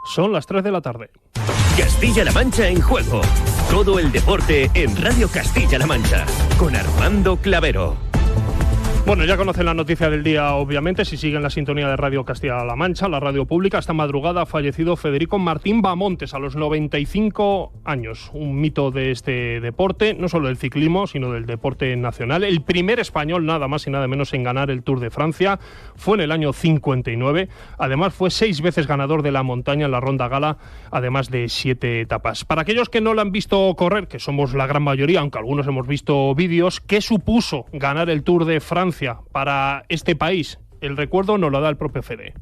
Son las 3 de la tarde. Castilla-La Mancha en juego. Todo el deporte en Radio Castilla-La Mancha. Con Armando Clavero. Bueno, ya conocen la noticia del día, obviamente, si siguen la sintonía de Radio Castilla-La Mancha, la radio pública. Esta madrugada ha fallecido Federico Martín Bahamontes a los 95 años. Un mito de este deporte, no solo del ciclismo, sino del deporte nacional. El primer español, nada más y nada menos, en ganar el Tour de Francia. Fue en el año 59. Además, fue 6 veces ganador de la montaña en la Ronda Gala, además de 7 etapas. Para aquellos que no lo han visto correr, que somos la gran mayoría, aunque algunos hemos visto vídeos, ¿qué supuso ganar el Tour de Francia para este país? El recuerdo nos lo da el propio Fede.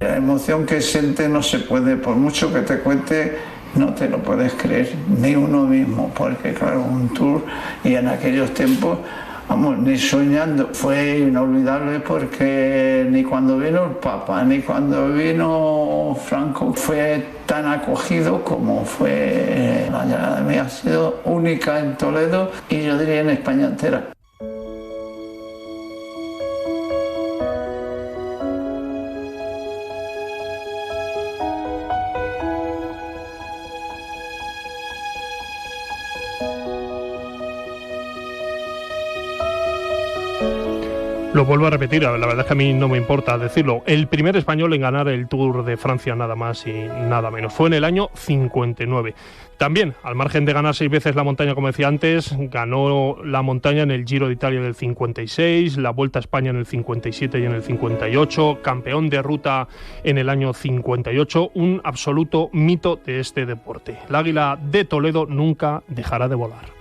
La emoción que siente no se puede, por mucho que te cuente, no te lo puedes creer, ni uno mismo, porque claro, un Tour, y en aquellos tiempos, vamos, ni soñando, fue inolvidable, porque ni cuando vino el Papa, ni cuando vino Franco, fue tan acogido como fue. La llegada mía ha sido única en Toledo y yo diría en España entera. Lo vuelvo a repetir, la verdad es que a mí no me importa decirlo. El primer español en ganar el Tour de Francia, nada más y nada menos. Fue en el año 59. También, al margen de ganar 6 veces la montaña, como decía antes, ganó la montaña en el Giro de Italia del 56, la Vuelta a España en el 57 y en el 58, campeón de ruta en el año 58, un absoluto mito de este deporte. El Águila de Toledo nunca dejará de volar.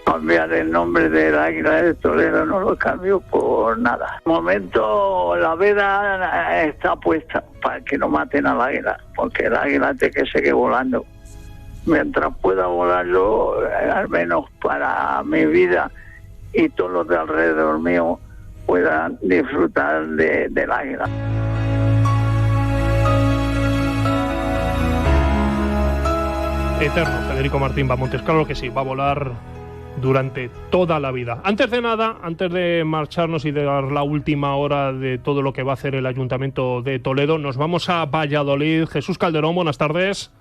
Cambiar el nombre del Águila de Toledo no lo cambio por nada. De momento la veda está puesta para que no maten al águila, porque el águila tiene que seguir volando. Mientras pueda volar yo, al menos para mi vida y todos los de alrededor mío puedan disfrutar del águila. Eterno, Federico Martín Bahamontes, claro que sí, va a volar durante toda la vida. Antes de nada, antes de marcharnos y de dar la última hora de todo lo que va a hacer el Ayuntamiento de Toledo, nos vamos a Valladolid. Jesús Calderón, buenas tardes.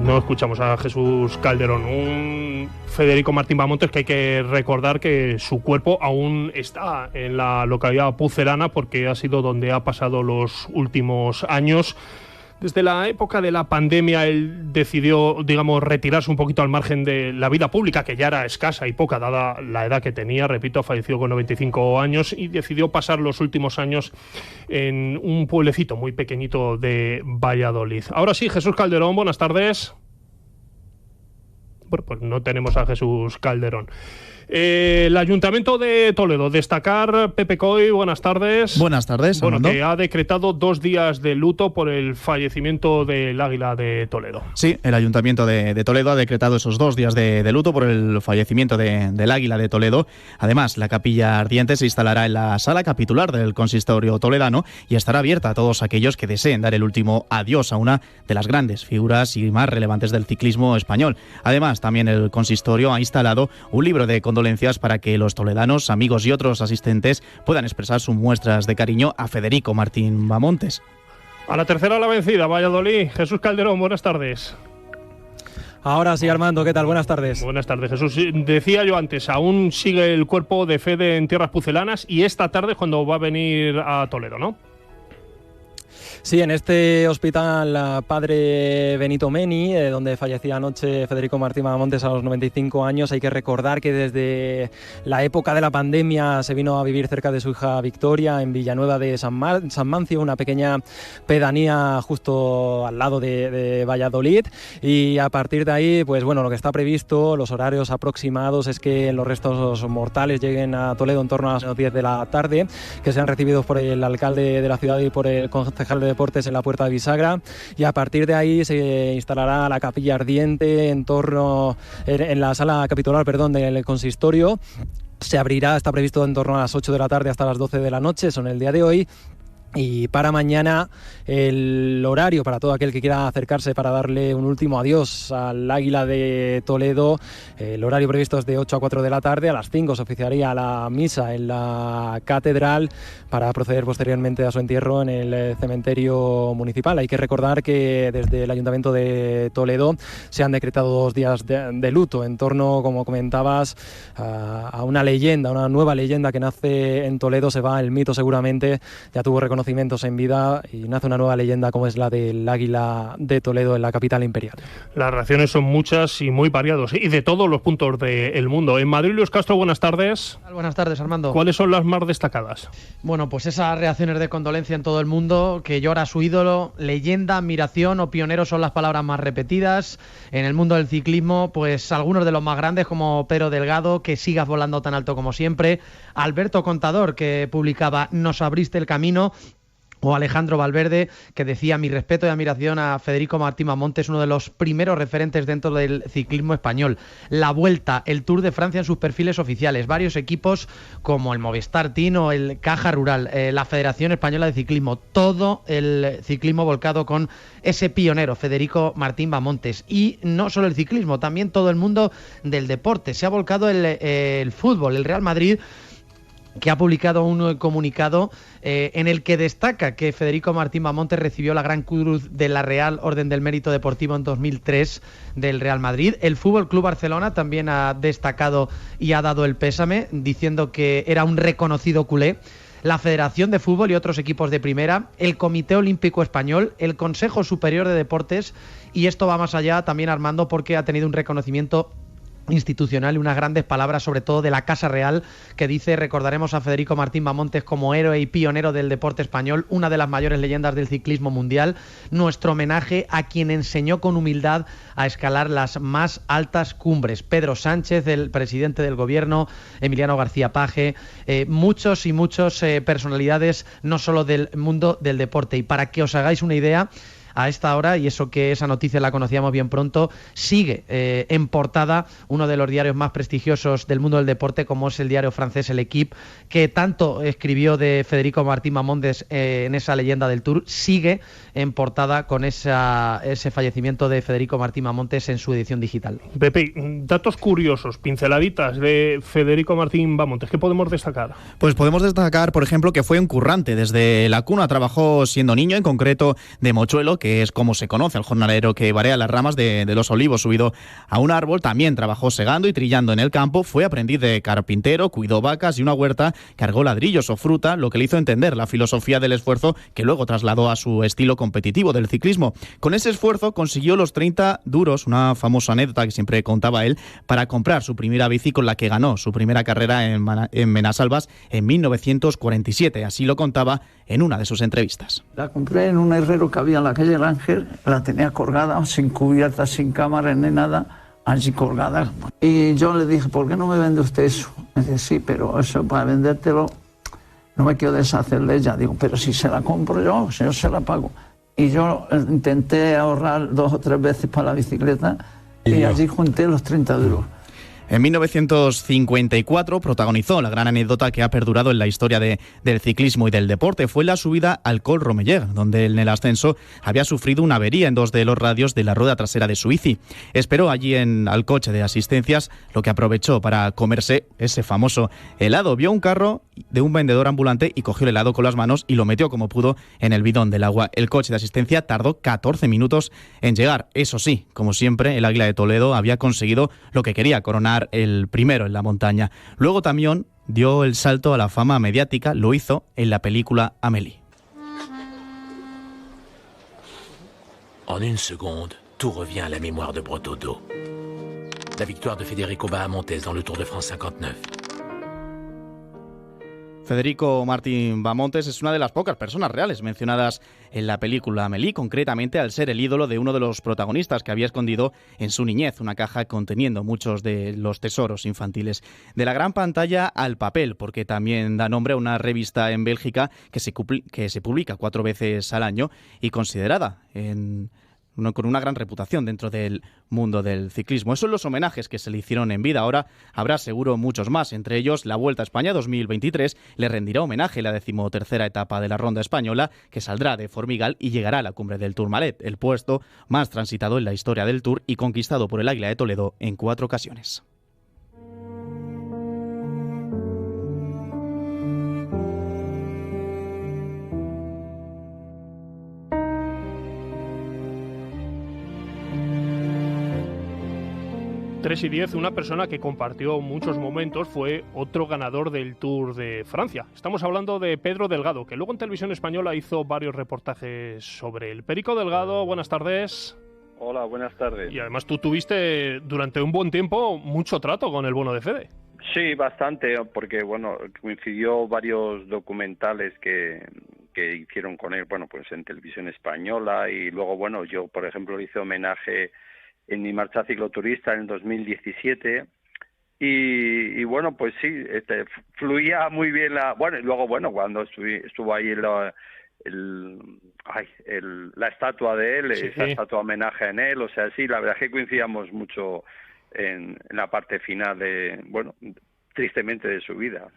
No escuchamos a Jesús Calderón. Un Federico Martín Bahamontes que hay que recordar que su cuerpo aún está en la localidad pucelana, porque ha sido donde ha pasado los últimos años. Desde la época de la pandemia él decidió, digamos, retirarse un poquito al margen de la vida pública, que ya era escasa y poca dada la edad que tenía. Repito, falleció con 95 años y decidió pasar los últimos años en un pueblecito muy pequeñito de Valladolid. Ahora sí, Jesús Calderón, buenas tardes. Bueno, pues no tenemos a Jesús Calderón. El Ayuntamiento de Toledo, destacar, Pepe Coy, buenas tardes. Buenas tardes, Bueno, Armando. que ha decretado 2 días de luto por el fallecimiento del Águila de Toledo. Sí, el Ayuntamiento de Toledo ha decretado esos 2 días de luto por el fallecimiento del Águila de Toledo. Además, la capilla ardiente se instalará en la sala capitular del consistorio toledano y estará abierta a todos aquellos que deseen dar el último adiós a una de las grandes figuras y más relevantes del ciclismo español. Además, también el consistorio ha instalado un libro de condolencias para que los toledanos, amigos y otros asistentes puedan expresar sus muestras de cariño a Federico Martín Bahamontes. A la tercera la vencida, Valladolid. Jesús Calderón, buenas tardes. Ahora sí, Armando, ¿qué tal? Buenas tardes. Buenas tardes, Jesús. Decía yo antes, aún sigue el cuerpo de Fede en tierras pucelanas y esta tarde es cuando va a venir a Toledo, ¿no? Sí, en este hospital Padre Benito Meni, donde fallecía anoche Federico Martín Bahamontes a los 95 años, hay que recordar que desde la época de la pandemia se vino a vivir cerca de su hija Victoria en Villanueva de San Mancio, una pequeña pedanía justo al lado de Valladolid, y a partir de ahí, pues bueno, lo que está previsto, los horarios aproximados es que los restos mortales lleguen a Toledo en torno a las 10 de la tarde, que sean recibidos por el alcalde de la ciudad y por el concejal de Deportes en la Puerta de Bisagra, y a partir de ahí se instalará la capilla ardiente en la sala capitular, del consistorio. Se abrirá, está previsto en torno a las 8 de la tarde hasta las 12 de la noche, son el día de hoy. Y para mañana el horario para todo aquel que quiera acercarse para darle un último adiós al Águila de Toledo, el horario previsto es de 8 a 4 de la tarde, a las 5 se oficiaría la misa en la catedral para proceder posteriormente a su entierro en el cementerio municipal. Hay que recordar que desde el Ayuntamiento de Toledo se han decretado 2 días de luto en torno, como comentabas, a una leyenda, una nueva leyenda que nace en Toledo. Se va el mito seguramente, ya tuvo reconocimientos en vida y nace una nueva leyenda como es la del Águila de Toledo en la capital imperial. Las reacciones son muchas y muy variados y de todos los puntos del mundo. En Madrid, Luis Castro, buenas tardes. Buenas tardes, Armando. ¿Cuáles son las más destacadas? Bueno, pues esas reacciones de condolencia en todo el mundo, que llora su ídolo, leyenda, admiración o pionero son las palabras más repetidas. En el mundo del ciclismo, pues algunos de los más grandes como Pedro Delgado, que sigas volando tan alto como siempre, Alberto Contador, que publicaba "Nos abriste el camino", o Alejandro Valverde, que decía: mi respeto y admiración a Federico Martín Bamontes, uno de los primeros referentes dentro del ciclismo español. La Vuelta, el Tour de Francia en sus perfiles oficiales, varios equipos como el Movistar Team o el Caja Rural, la Federación Española de Ciclismo, todo el ciclismo volcado con ese pionero, Federico Martín Bamontes. Y no solo el ciclismo, también todo el mundo del deporte. Se ha volcado el fútbol, el Real Madrid, que ha publicado un comunicado en el que destaca que Federico Martín Bamontes recibió la Gran Cruz de la Real Orden del Mérito Deportivo en 2003 del Real Madrid. El Fútbol Club Barcelona también ha destacado y ha dado el pésame, diciendo que era un reconocido culé. La Federación de Fútbol y otros equipos de primera, el Comité Olímpico Español, el Consejo Superior de Deportes, y esto va más allá también, Armando, porque ha tenido un reconocimiento institucional y unas grandes palabras, sobre todo de la Casa Real, que dice: recordaremos a Federico Martín Bamontes como héroe y pionero del deporte español, una de las mayores leyendas del ciclismo mundial, nuestro homenaje a quien enseñó con humildad a escalar las más altas cumbres. Pedro Sánchez, el presidente del gobierno, Emiliano García Paje, muchos y muchas personalidades, no solo del mundo del deporte. Y para que os hagáis una idea, a esta hora, y eso que esa noticia la conocíamos bien pronto, sigue en portada uno de los diarios más prestigiosos del mundo del deporte, como es el diario francés El Equipe, que tanto escribió de Federico Martín Bamontes en esa leyenda del Tour. Sigue en portada con ese fallecimiento de Federico Martín Bamontes en su edición digital. Pepe, datos curiosos, pinceladitas de Federico Martín Bamontes, ¿qué podemos destacar? Pues podemos destacar, por ejemplo, que fue un currante. Desde la cuna trabajó siendo niño, en concreto de mochuelo, que es como se conoce al jornalero que barea las ramas de los olivos subido a un árbol. También trabajó segando y trillando en el campo, fue aprendiz de carpintero, cuidó vacas y una huerta, cargó ladrillos o fruta, lo que le hizo entender la filosofía del esfuerzo que luego trasladó a su estilo competitivo del ciclismo. Con ese esfuerzo consiguió los 30 duros, una famosa anécdota que siempre contaba él, para comprar su primera bici con la que ganó su primera carrera en Menasalvas en 1947. Así lo contaba en una de sus entrevistas. La compré en un herrero que había en la calle El Ángel, la tenía colgada, sin cubierta, sin cámara ni nada, allí colgada. Y yo le dije: ¿por qué no me vende usted eso? Me dice: sí, pero eso para vendértelo no me quiero deshacer de ella. Digo: pero si se la compro yo se la pago. Y yo intenté ahorrar 2 o 3 veces para la bicicleta y allí junté los 30 duros. En 1954 protagonizó la gran anécdota que ha perdurado en la historia del ciclismo y del deporte. Fue la subida al Col Romeyer, donde en el ascenso había sufrido una avería en 2 de los radios de la rueda trasera de su bici. Esperó allí al coche de asistencias, lo que aprovechó para comerse ese famoso helado. Vio un carro de un vendedor ambulante y cogió el helado con las manos y lo metió como pudo en el bidón del agua. El coche de asistencia tardó 14 minutos en llegar. Eso sí, como siempre, el Águila de Toledo había conseguido lo que quería, coronar el primero en la montaña. Luego también dio el salto a la fama mediática, lo hizo en la película Amélie. En une seconde, tout revient à la mémoire de Brotteaux-d'Eau. La victoire de Federico Bahamontes dans le Tour de France 59. Federico Martín Bamontes es una de las pocas personas reales mencionadas en la película Amélie, concretamente al ser el ídolo de uno de los protagonistas que había escondido en su niñez una caja conteniendo muchos de los tesoros infantiles. De la gran pantalla al papel, porque también da nombre a una revista en Bélgica que se publica 4 veces al año y considerada con una gran reputación dentro del mundo del ciclismo. Esos son los homenajes que se le hicieron en vida. Ahora habrá seguro muchos más, entre ellos la Vuelta a España 2023. Le rendirá homenaje la 13ª etapa de la Ronda Española, que saldrá de Formigal y llegará a la cumbre del Tourmalet, el puesto más transitado en la historia del Tour y conquistado por el Águila de Toledo en 4 ocasiones. Tres y 10, una persona que compartió muchos momentos fue otro ganador del Tour de Francia. Estamos hablando de Pedro Delgado, que luego en Televisión Española hizo varios reportajes sobre él. Perico Delgado, buenas tardes. Hola, buenas tardes. Y además tú tuviste durante un buen tiempo mucho trato con el bueno de Fede. Sí, bastante, porque bueno, coincidió varios documentales que hicieron con él, bueno, pues en Televisión Española, y luego, bueno, yo, por ejemplo, le hice homenaje en mi marcha cicloturista en 2017 y bueno, pues sí, fluía muy bien y luego, bueno, cuando estuvo ahí la estatua de él, sí, esa estatua homenaje en él, o sea, sí, la verdad es que coincidíamos mucho en la parte final tristemente de su vida.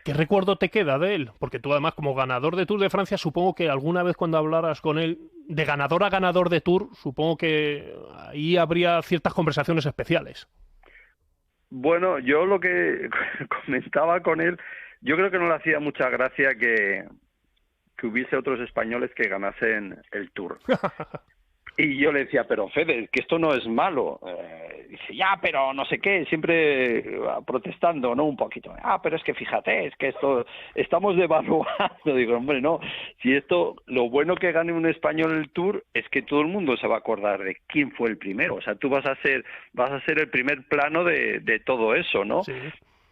¿Qué recuerdo te queda de él? Porque tú además como ganador de Tour de Francia, supongo que alguna vez cuando hablaras con él, de ganador a ganador de Tour, supongo que ahí habría ciertas conversaciones especiales. Bueno, yo lo que comentaba con él, yo creo que no le hacía mucha gracia que hubiese otros españoles que ganasen el Tour. Y yo le decía, pero Fede, que esto no es malo. Dice, ya, pero no sé qué, siempre protestando, ¿no? Un poquito. Pero es que fíjate, es que esto estamos devaluando. Digo, hombre, no. Si esto, lo bueno que gane un español el Tour es que todo el mundo se va a acordar de quién fue el primero. O sea, tú vas a ser el primer plano de todo eso, ¿no? Sí.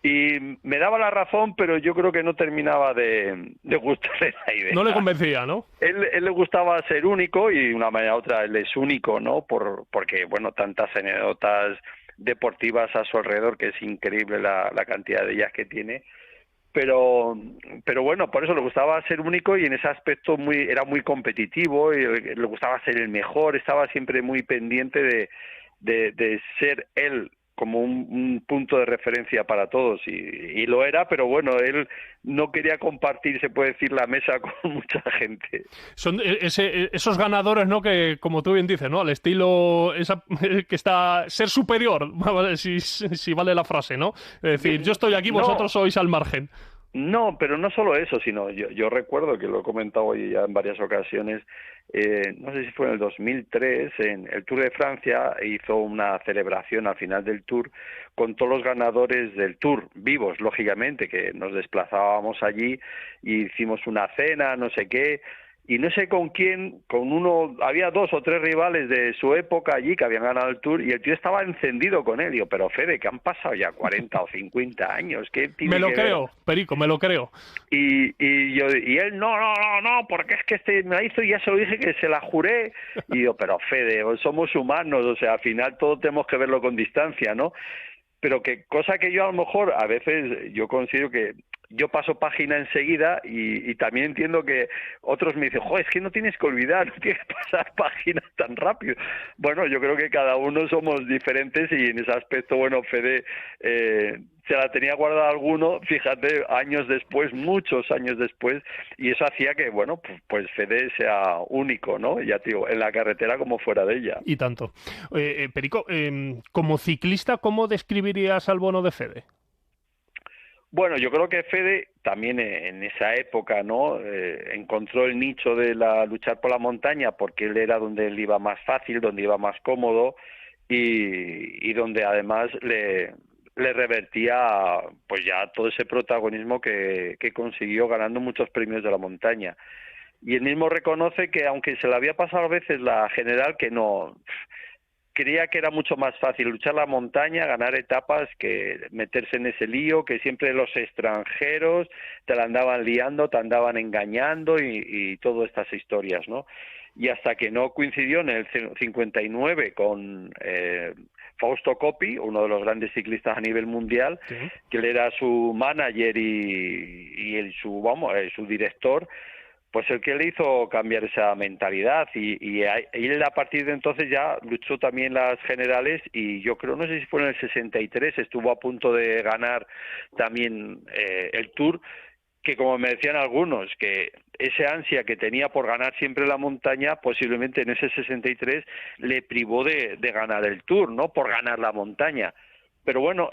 Y me daba la razón, pero yo creo que no terminaba de gustarle la idea. No le convencía, ¿no? Él le gustaba ser único y de una manera u otra él es único, ¿no? Porque, bueno, tantas anécdotas deportivas a su alrededor que es increíble la cantidad de ellas que tiene. Pero bueno, por eso le gustaba ser único y en ese aspecto era muy competitivo y le gustaba ser el mejor, estaba siempre muy pendiente de ser él como un punto de referencia para todos y lo era, pero bueno, él no quería compartir, se puede decir, la mesa con mucha gente. Son esos ganadores, ¿no? Que, como tú bien dices, ¿no? Al estilo que está ser superior, si vale la frase, ¿no? Es decir, yo estoy aquí, vosotros sois al margen. No, pero no solo eso, sino yo recuerdo que lo he comentado hoy ya en varias ocasiones, no sé si fue en el 2003, en el Tour de Francia hizo una celebración al final del Tour con todos los ganadores del Tour, vivos, lógicamente, que nos desplazábamos allí y hicimos una cena, no sé qué, y no sé con quién, había 2 o 3 rivales de su época allí que habían ganado el Tour y el tío estaba encendido con él. Digo, pero Fede, que han pasado ya 40 o 50 años, ¿qué tiene me lo que creo, ver? Perico, me lo creo. Y él, no, porque es que me la hizo y ya se lo dije que se la juré. Y digo, pero Fede, somos humanos, o sea, al final todos tenemos que verlo con distancia, ¿no? Pero cosa que yo a lo mejor, a veces, yo considero que yo paso página enseguida y también entiendo que otros me dicen, es que no tienes que olvidar, no tienes que pasar páginas tan rápido. Bueno, yo creo que cada uno somos diferentes y en ese aspecto, bueno, Fede se la tenía guardada alguno, fíjate, años después, muchos años después, y eso hacía que, bueno, pues Fede sea único, ¿no? Ya te digo, en la carretera como fuera de ella. Y tanto. Perico, como ciclista, ¿cómo describirías al bono de Fede? Bueno, yo creo que Fede también en esa época, ¿no? Encontró el nicho de luchar por la montaña porque él era donde él iba más fácil, donde iba más cómodo y donde además le revertía pues ya todo ese protagonismo que consiguió ganando muchos premios de la montaña. Y él mismo reconoce que aunque se le había pasado a veces la general, que no... Creía que era mucho más fácil luchar la montaña, ganar etapas, que meterse en ese lío, que siempre los extranjeros te la andaban liando, te andaban engañando y todas estas historias, ¿no? Y hasta que no coincidió en el 59 con Fausto Coppi, uno de los grandes ciclistas a nivel mundial, ¿sí? Que él era su manager y su director, pues el que le hizo cambiar esa mentalidad y él a partir de entonces ya luchó también las generales y yo creo, no sé si fue en el 63, estuvo a punto de ganar también el Tour, que como me decían algunos, que ese ansia que tenía por ganar siempre la montaña, posiblemente en ese 63 le privó de ganar el Tour, ¿no? Por ganar la montaña. Pero bueno,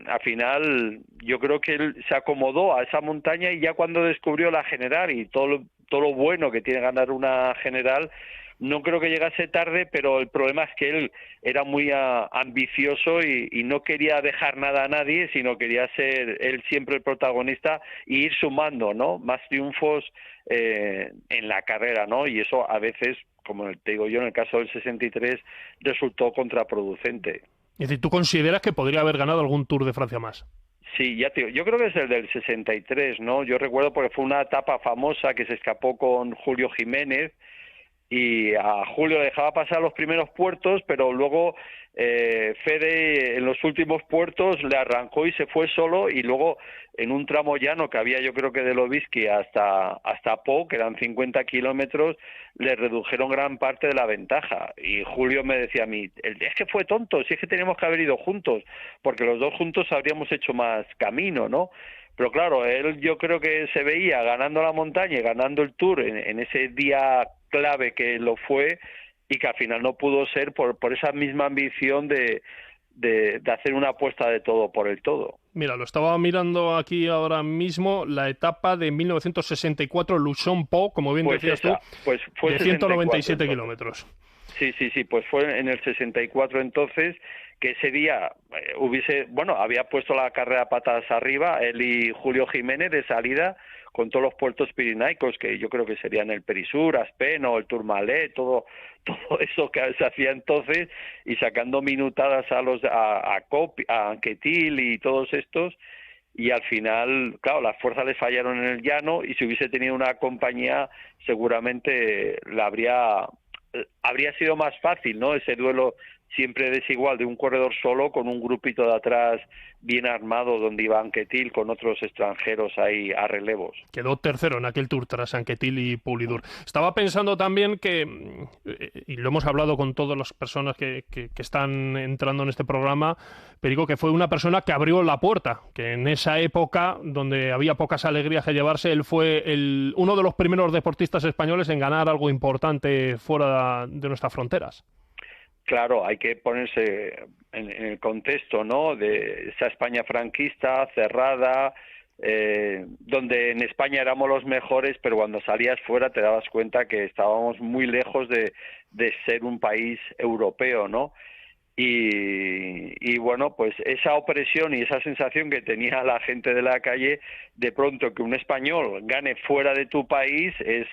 al final yo creo que él se acomodó a esa montaña y ya cuando descubrió la general y todo lo bueno que tiene ganar una general, no creo que llegase tarde, pero el problema es que él era muy ambicioso y no quería dejar nada a nadie, sino quería ser él siempre el protagonista y ir sumando, ¿no? Más triunfos en la carrera, ¿no? Y eso a veces, como te digo yo, en el caso del 63, resultó contraproducente. Es decir, ¿tú consideras que podría haber ganado algún Tour de Francia más? Sí, ya te digo, yo creo que es el del 63, ¿no? Yo recuerdo porque fue una etapa famosa que se escapó con Julio Jiménez y a Julio le dejaba pasar los primeros puertos, pero luego Fede en los últimos puertos le arrancó y se fue solo y luego en un tramo llano que había yo creo que de Lobisky hasta Pau, que eran 50 kilómetros, le redujeron gran parte de la ventaja y Julio me decía a mí, es que fue tonto, si es que teníamos que haber ido juntos, porque los dos juntos habríamos hecho más camino, ¿no? Pero claro, él yo creo que se veía ganando la montaña y ganando el Tour en ese día clave que lo fue y que al final no pudo ser por esa misma ambición de hacer una apuesta de todo por el todo. Mira, lo estaba mirando aquí ahora mismo, la etapa de 1964 Luchon-Pau, como bien pues decías esa, tú, pues fue de 197 kilómetros. Sí, pues fue en el 64 entonces, que ese día había puesto la carrera patas arriba, él y Julio Jiménez de salida, con todos los puertos pirinaicos, que yo creo que serían el Perisur, Aspeno, el Tourmalet, todo eso que se hacía entonces, y sacando minutadas a Anquetil y todos estos, y al final, claro, las fuerzas le fallaron en el llano, y si hubiese tenido una compañía, seguramente habría sido más fácil, ¿no? Ese duelo siempre desigual de un corredor solo con un grupito de atrás bien armado donde iba Anquetil con otros extranjeros ahí a relevos. Quedó tercero en aquel Tour tras Anquetil y Poulidour. Estaba pensando también que, y lo hemos hablado con todas las personas que están entrando en este programa, Perico, que fue una persona que abrió la puerta, que en esa época donde había pocas alegrías que llevarse, él fue uno de los primeros deportistas españoles en ganar algo importante fuera de nuestras fronteras. Claro, hay que ponerse en el contexto, ¿no? De esa España franquista, cerrada, donde en España éramos los mejores, pero cuando salías fuera te dabas cuenta que estábamos muy lejos de ser un país europeo, ¿no? Y bueno, pues esa opresión y esa sensación que tenía la gente de la calle, de pronto que un español gane fuera de tu país es,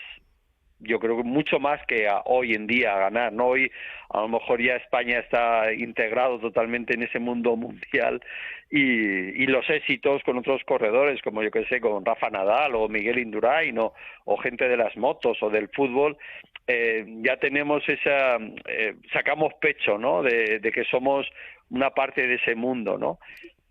yo creo que mucho más que hoy en día ganar, ¿no? Hoy a lo mejor ya España está integrado totalmente en ese mundo mundial y los éxitos con otros corredores, como yo que sé, con Rafa Nadal o Miguel Indurain o gente de las motos o del fútbol, ya tenemos sacamos pecho, ¿no? De que somos una parte de ese mundo, ¿no?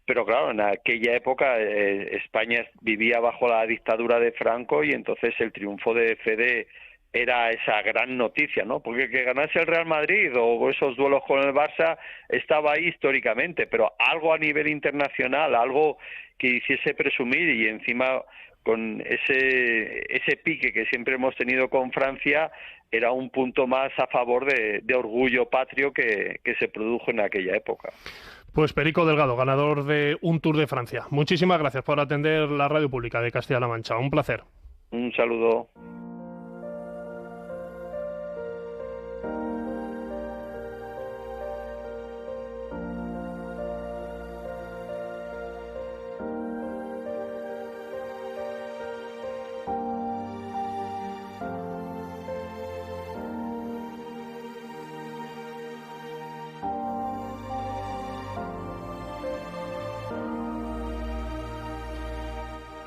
Pero claro, en aquella época España vivía bajo la dictadura de Franco y entonces el triunfo de Fede era esa gran noticia, ¿no? Porque que ganase el Real Madrid o esos duelos con el Barça estaba ahí históricamente, pero algo a nivel internacional, algo que hiciese presumir y encima con ese pique que siempre hemos tenido con Francia, era un punto más a favor de orgullo patrio que se produjo en aquella época. Pues Perico Delgado, ganador de un Tour de Francia. Muchísimas gracias por atender la radio pública de Castilla-La Mancha. Un placer. Un saludo.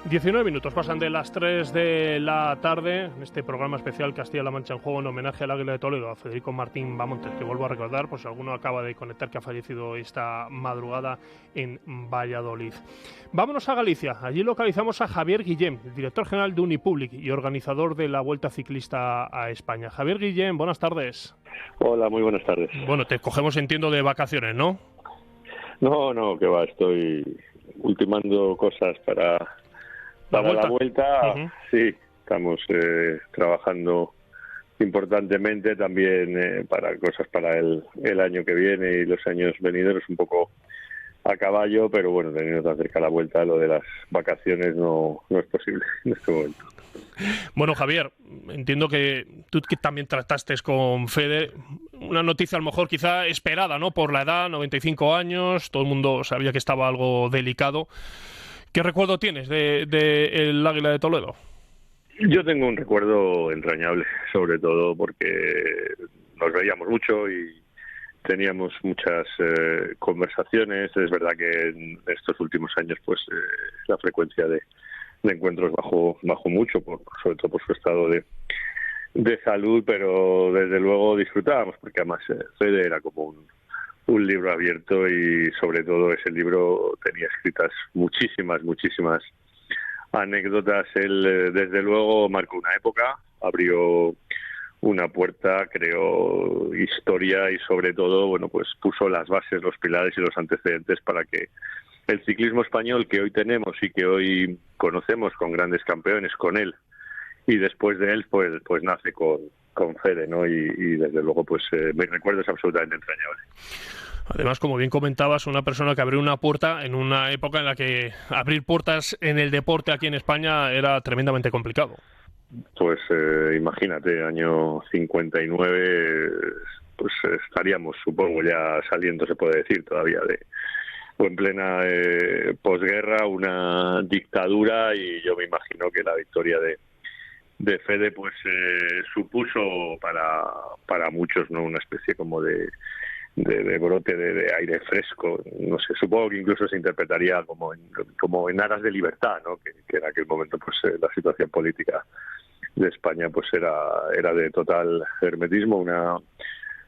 19 minutos pasan de las 3 de la tarde en este programa especial Castilla-La Mancha en Juego, en homenaje al Águila de Toledo, a Federico Martín Bamontes, que vuelvo a recordar por si alguno acaba de conectar, que ha fallecido esta madrugada en Valladolid. Vámonos a Galicia. Allí localizamos a Javier Guillén, director general de Unipublic y organizador de la Vuelta Ciclista a España. Javier Guillén, buenas tardes. Hola, muy buenas tardes. Bueno, te cogemos, entiendo, de vacaciones, ¿no? No, que va, estoy ultimando cosas para la vuelta. Uh-huh. Sí, estamos trabajando importantemente también para cosas para el año que viene y los años venideros, un poco a caballo, pero bueno, teniendo tan cerca la vuelta, lo de las vacaciones no es posible en este momento. Bueno, Javier, entiendo que tú que también trataste con Fede, una noticia a lo mejor quizá esperada, ¿no? Por la edad, 95 años, todo el mundo sabía que estaba algo delicado. ¿Qué recuerdo tienes de el Águila de Toledo? Yo tengo un recuerdo entrañable, sobre todo porque nos veíamos mucho y teníamos muchas conversaciones. Es verdad que en estos últimos años pues la frecuencia de encuentros bajó mucho, sobre todo por su estado de salud, pero desde luego disfrutábamos, porque además Fede era como un libro abierto y sobre todo ese libro tenía escritas muchísimas anécdotas. Él desde luego marcó una época, abrió una puerta, creó historia y sobre todo, bueno, pues puso las bases, los pilares y los antecedentes para que el ciclismo español que hoy tenemos y que hoy conocemos con grandes campeones, con él y después de él, pues nace con Fede, ¿no? Y desde luego, pues mi recuerdo es absolutamente entrañable. Además, como bien comentabas, una persona que abrió una puerta en una época en la que abrir puertas en el deporte aquí en España era tremendamente complicado. Pues imagínate, año 59, pues estaríamos, supongo, ya saliendo, se puede decir, todavía o en plena posguerra, una dictadura, y yo me imagino que la victoria de Fede pues supuso para muchos, ¿no?, una especie como de brote de aire fresco. No sé, supongo que incluso se interpretaría como en aras de libertad, ¿no?, que en aquel momento pues la situación política de España pues era de total hermetismo, una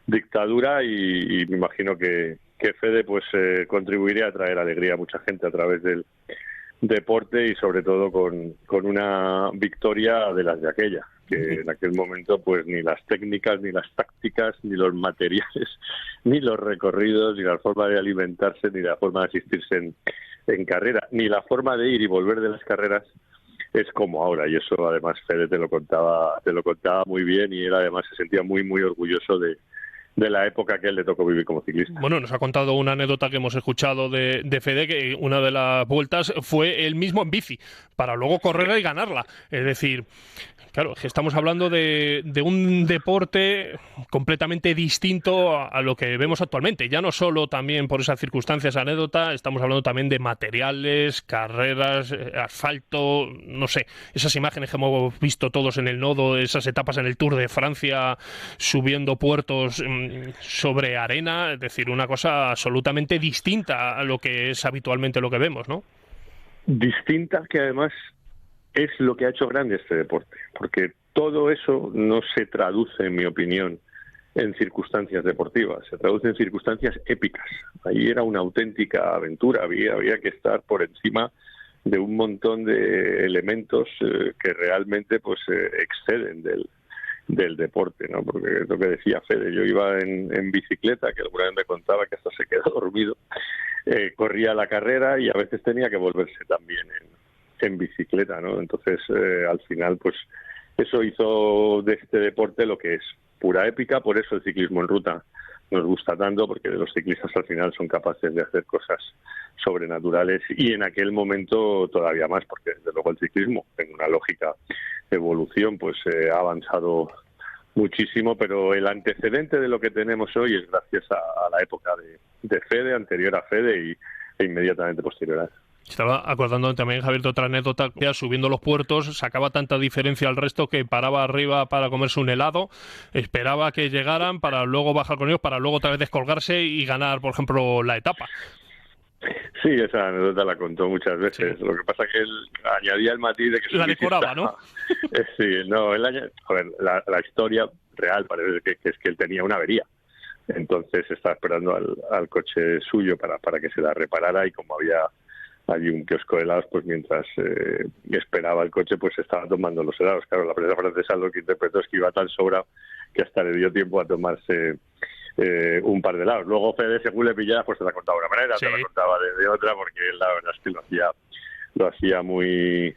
dictadura, y me imagino que Fede pues contribuiría a traer alegría a mucha gente a través del deporte y sobre todo con una victoria de las de aquella, que en aquel momento pues ni las técnicas, ni las tácticas, ni los materiales, ni los recorridos, ni la forma de alimentarse, ni la forma de asistirse en carrera, ni la forma de ir y volver de las carreras es como ahora, y eso además Fede te lo contaba muy bien, y él además se sentía muy orgulloso de la época que él le tocó vivir como ciclista. Bueno, nos ha contado una anécdota que hemos escuchado de Fede, que una de las vueltas fue él mismo en bici, para luego correrla y ganarla. Es decir, claro, que estamos hablando de un deporte completamente distinto a lo que vemos actualmente. Ya no solo también por esas circunstancias, anécdota, estamos hablando también de materiales, carreras, asfalto, no sé, esas imágenes que hemos visto todos en el Nodo, esas etapas en el Tour de Francia, subiendo puertos sobre arena, es decir, una cosa absolutamente distinta a lo que es habitualmente lo que vemos, ¿no? Distinta, que además es lo que ha hecho grande este deporte, porque todo eso no se traduce, en mi opinión, en circunstancias deportivas, se traduce en circunstancias épicas. Ahí era una auténtica aventura, había que estar por encima de un montón de elementos que realmente pues exceden del deporte, ¿no? Porque es lo que decía Fede, yo iba en bicicleta, que alguna vez me contaba que hasta se quedó dormido, corría la carrera y a veces tenía que volverse también en bicicleta, ¿no? Entonces, al final, pues eso hizo de este deporte lo que es, pura épica. Por eso el ciclismo en ruta nos gusta tanto, porque los ciclistas al final son capaces de hacer cosas sobrenaturales, y en aquel momento todavía más, porque desde luego el ciclismo, en una lógica evolución, pues ha avanzado muchísimo, pero el antecedente de lo que tenemos hoy es gracias a la época de Fede, anterior a Fede e inmediatamente posterior a él. Estaba acordando también, Javier, de otra anécdota, que subiendo los puertos sacaba tanta diferencia al resto que paraba arriba para comerse un helado, esperaba que llegaran para luego bajar con ellos, para luego otra vez descolgarse y ganar, por ejemplo, la etapa. Sí, esa anécdota la contó muchas veces. Sí. Lo que pasa es que él añadía el matiz de que... La decoraba, ¿no? Sí, no, la historia real parece que es que él tenía una avería. Entonces estaba esperando al coche suyo para que se la reparara, y como había allí un kiosco de helados, pues mientras esperaba el coche, pues estaba tomando los helados. Claro, la prensa francesa lo que interpretó es que iba tan sobrado que hasta le dio tiempo a tomarse un par de helados. Luego Fede, según le pillara, pues se la contaba de una manera, se la contaba de otra, porque él la verdad es que lo hacía muy,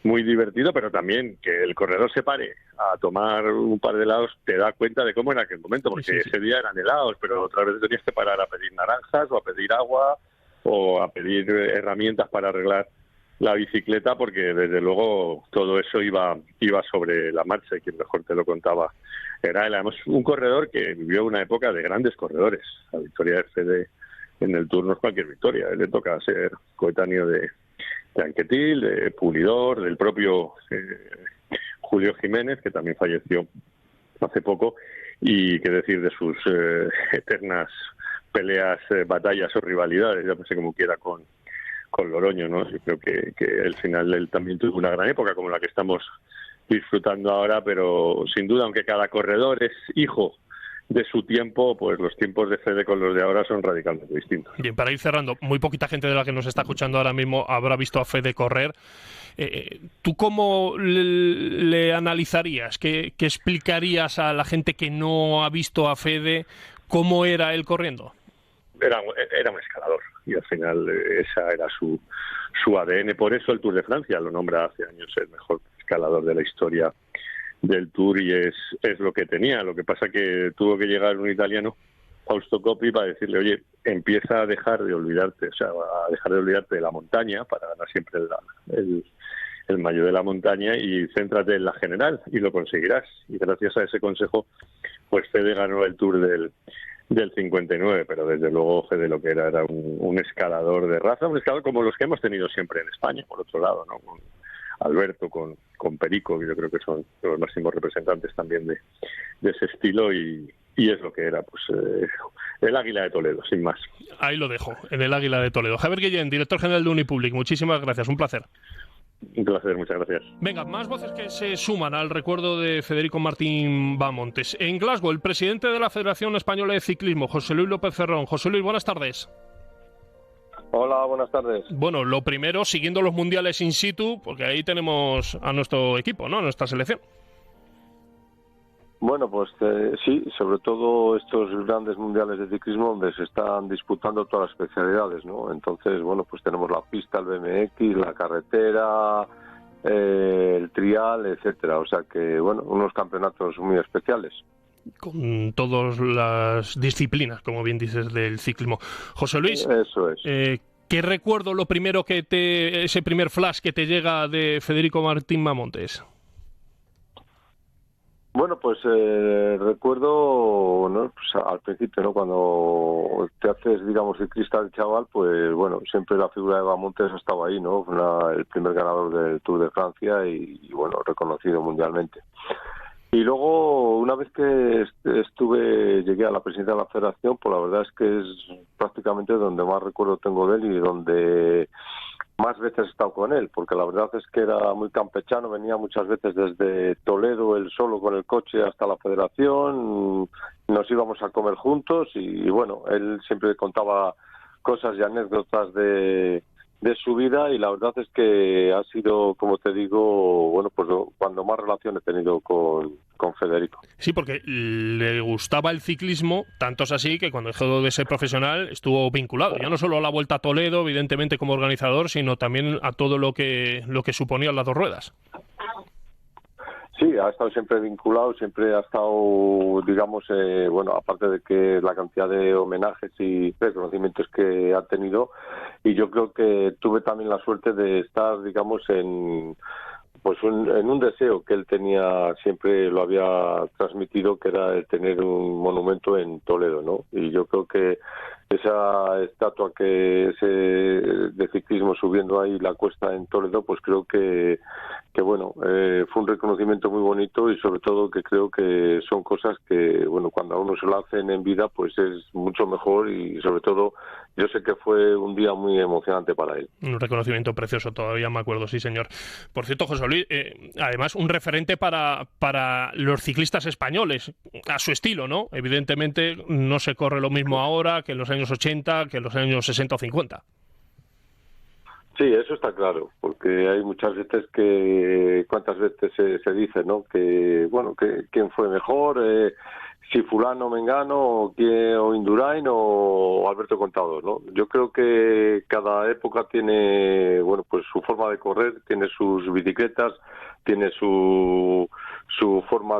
muy divertido, pero también que el corredor se pare a tomar un par de helados te da cuenta de cómo en aquel momento, porque ese día eran helados, pero otras veces tenías que parar a pedir naranjas o a pedir agua o a pedir herramientas para arreglar la bicicleta, porque desde luego todo eso iba sobre la marcha, y quien mejor te lo contaba era él. Además, un corredor que vivió una época de grandes corredores. La victoria de Fede en el Tour no es cualquier victoria, a él le toca ser coetáneo de Anquetil, de Pulidor, del propio Julio Jiménez, que también falleció hace poco, y qué decir de sus eternas peleas, batallas o rivalidades, ya pensé como quiera, con Loroño, ¿no? Yo creo que al final él también tuvo una gran época como la que estamos disfrutando ahora, pero sin duda, aunque cada corredor es hijo de su tiempo, pues los tiempos de Fede con los de ahora son radicalmente distintos. Bien, para ir cerrando, muy poquita gente de la que nos está escuchando ahora mismo habrá visto a Fede correr. ¿Tú cómo le analizarías? ¿Qué explicarías a la gente que no ha visto a Fede cómo era él corriendo? Era un escalador, y al final esa era su ADN. Por eso el Tour de Francia lo nombra hace años el mejor escalador de la historia del Tour, y es lo que tenía. Lo que pasa que tuvo que llegar un italiano, Fausto Coppi, para decirle: oye, empieza a dejar de olvidarte, de la montaña para ganar siempre el maillot de la montaña, y céntrate en la general, y lo conseguirás. Y gracias a ese consejo, pues Fede ganó el Tour del 59, pero desde luego Fede lo que era un escalador de raza, un escalador como los que hemos tenido siempre en España, por otro lado, ¿no? Con Alberto, con Perico, que yo creo que son los máximos representantes también de ese estilo, y es lo que era, pues el Águila de Toledo, sin más. Ahí lo dejo, en el Águila de Toledo. Javier Guillén, director general de Unipublic, muchísimas gracias, un placer. Un placer, muchas gracias. Venga, más voces que se suman al recuerdo de Federico Martín Bahamontes. En Glasgow, el presidente de la Federación Española de Ciclismo, José Luis López Ferrón. José Luis, buenas tardes. Hola, buenas tardes. Bueno, lo primero, siguiendo los mundiales in situ, porque ahí tenemos a nuestro equipo, ¿no? A nuestra selección. Bueno, pues sí, sobre todo estos grandes mundiales de ciclismo donde se están disputando todas las especialidades, ¿no? Entonces, bueno, pues tenemos la pista, el BMX, la carretera, el trial, etcétera. O sea que, bueno, unos campeonatos muy especiales. Con todas las disciplinas, como bien dices, del ciclismo. José Luis, eso es. ¿Qué recuerdo lo primero ese primer flash que te llega de Federico Martín Bahamontes? Bueno, pues recuerdo, ¿no? Pues al principio, ¿no? Cuando te haces, digamos, ciclista de chaval, pues bueno, siempre la figura de Bahamontes ha estado ahí, ¿no? El primer ganador del Tour de Francia y bueno, reconocido mundialmente. Y luego, una vez que llegué a la presidencia de la federación, pues la verdad es que es prácticamente donde más recuerdo tengo de él y donde más veces he estado con él, porque la verdad es que era muy campechano, venía muchas veces desde Toledo él solo con el coche hasta la federación, nos íbamos a comer juntos y bueno, él siempre contaba cosas y anécdotas de su vida y la verdad es que ha sido, como te digo, bueno, pues cuando más relación he tenido con Federico. Sí, porque le gustaba el ciclismo, tanto es así que cuando dejó de ser profesional estuvo vinculado, ya no solo a la Vuelta a Toledo, evidentemente como organizador, sino también a todo lo que suponían las dos ruedas. Sí, ha estado siempre vinculado, siempre ha estado, digamos, bueno, aparte de que la cantidad de homenajes y reconocimientos que ha tenido, y yo creo que tuve también la suerte de estar, digamos, en un deseo que él tenía, siempre lo había transmitido, que era el tener un monumento en Toledo, ¿no? Y yo creo que esa estatua de ciclismo subiendo ahí la cuesta en Toledo, pues creo que bueno, fue un reconocimiento muy bonito y sobre todo que creo que son cosas que, bueno, cuando a uno se lo hacen en vida, pues es mucho mejor y sobre todo yo sé que fue un día muy emocionante para él. Un reconocimiento precioso, todavía me acuerdo, sí señor. Por cierto, José Luis, además un referente para los ciclistas españoles, a su estilo, ¿no? Evidentemente no se corre lo mismo ahora que en los años 80, que en los años 60 o 50. Sí, eso está claro, porque hay muchas veces cuántas veces se dice, ¿no? Que, bueno, que quién fue mejor, si fulano, Mengano, o Indurain o Alberto Contador, ¿no? Yo creo que cada época tiene, bueno, pues su forma de correr, tiene sus bicicletas, tiene su forma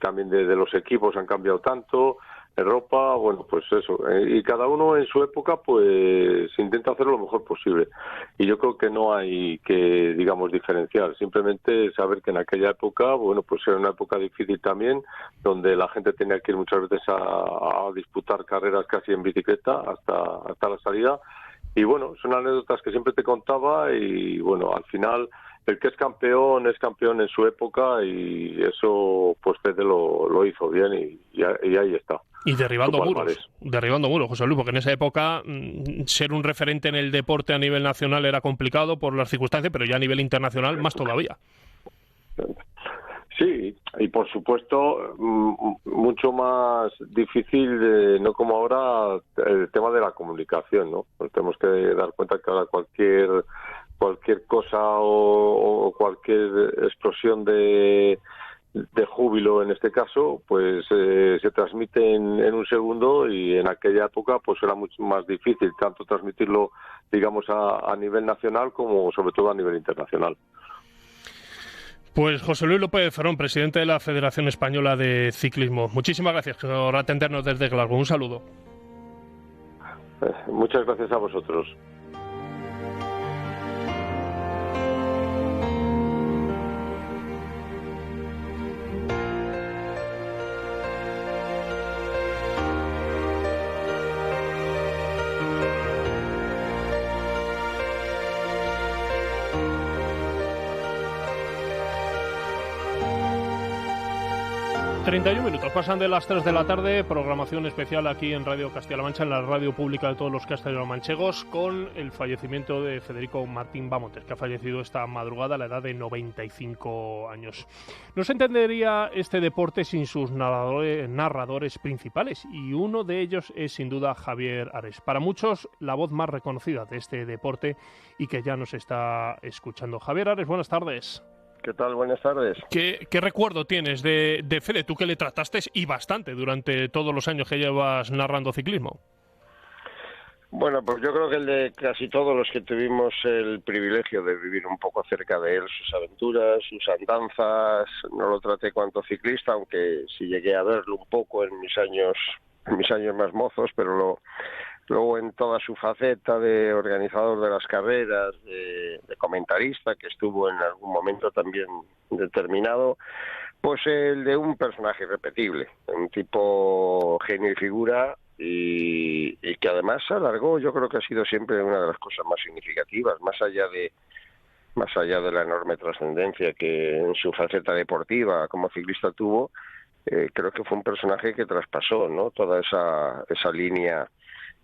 también de los equipos han cambiado tanto, de ropa, bueno, pues eso, y cada uno en su época pues intenta hacer lo mejor posible, y yo creo que no hay que, digamos, diferenciar, simplemente saber que en aquella época, bueno, pues era una época difícil también, donde la gente tenía que ir muchas veces a disputar carreras casi en bicicleta hasta la salida, y bueno, son anécdotas que siempre te contaba, y bueno, al final el que es campeón en su época, y eso pues Fede lo hizo bien, y ahí está. Y derribando muros, José Luis, porque en esa época ser un referente en el deporte a nivel nacional era complicado por las circunstancias, pero ya a nivel internacional más todavía. Sí, y por supuesto mucho más difícil, no como ahora, el tema de la comunicación, ¿no? Nos tenemos que dar cuenta que ahora cualquier cosa o cualquier explosión de júbilo en este caso, pues se transmite en un segundo, y en aquella época pues era mucho más difícil tanto transmitirlo, digamos, a nivel nacional como sobre todo a nivel internacional. Pues José Luis López Ferrón, presidente de la Federación Española de Ciclismo, muchísimas gracias por atendernos desde Glasgow. Un saludo. Muchas gracias a vosotros. 31 minutos, pasan de las 3 de la tarde, programación especial aquí en Radio Castilla-La Mancha, en la radio pública de todos los castellano-manchegos, con el fallecimiento de Federico Martín Bamontes, que ha fallecido esta madrugada a la edad de 95 años. No se entendería este deporte sin sus narradores principales, y uno de ellos es sin duda Javier Ares. Para muchos, la voz más reconocida de este deporte y que ya nos está escuchando. Javier Ares, buenas tardes. ¿Qué tal? Buenas tardes. ¿Qué recuerdo tienes de Fede? Tú que le trataste y bastante durante todos los años que llevas narrando ciclismo. Bueno, pues yo creo que el de casi todos los que tuvimos el privilegio de vivir un poco cerca de él, sus aventuras, sus andanzas. No lo traté cuanto ciclista, aunque sí llegué a verlo un poco en mis años más mozos, pero luego en toda su faceta de organizador de las carreras, de comentarista, que estuvo en algún momento también determinado, pues el de un personaje irrepetible, un tipo genio y figura, y que además alargó, yo creo que ha sido siempre una de las cosas más significativas, más allá de la enorme trascendencia que en su faceta deportiva como ciclista tuvo. Creo que fue un personaje que traspasó, ¿no?, toda esa línea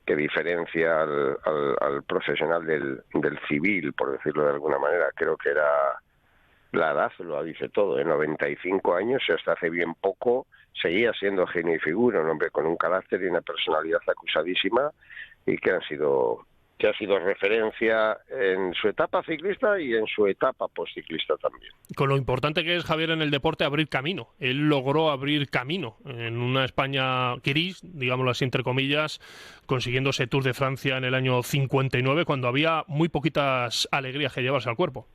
que diferencia al profesional del civil, por decirlo de alguna manera. Creo que era la edad, lo dice todo, 95 años, y hasta hace bien poco seguía siendo genio y figura, un hombre con un carácter y una personalidad acusadísima, y que ha sido referencia en su etapa ciclista y en su etapa postciclista también. Con lo importante que es, Javier, en el deporte abrir camino. Él logró abrir camino en una España gris, digámoslo así entre comillas, consiguiendo ese Tour de Francia en el año 59, cuando había muy poquitas alegrías que llevarse al cuerpo.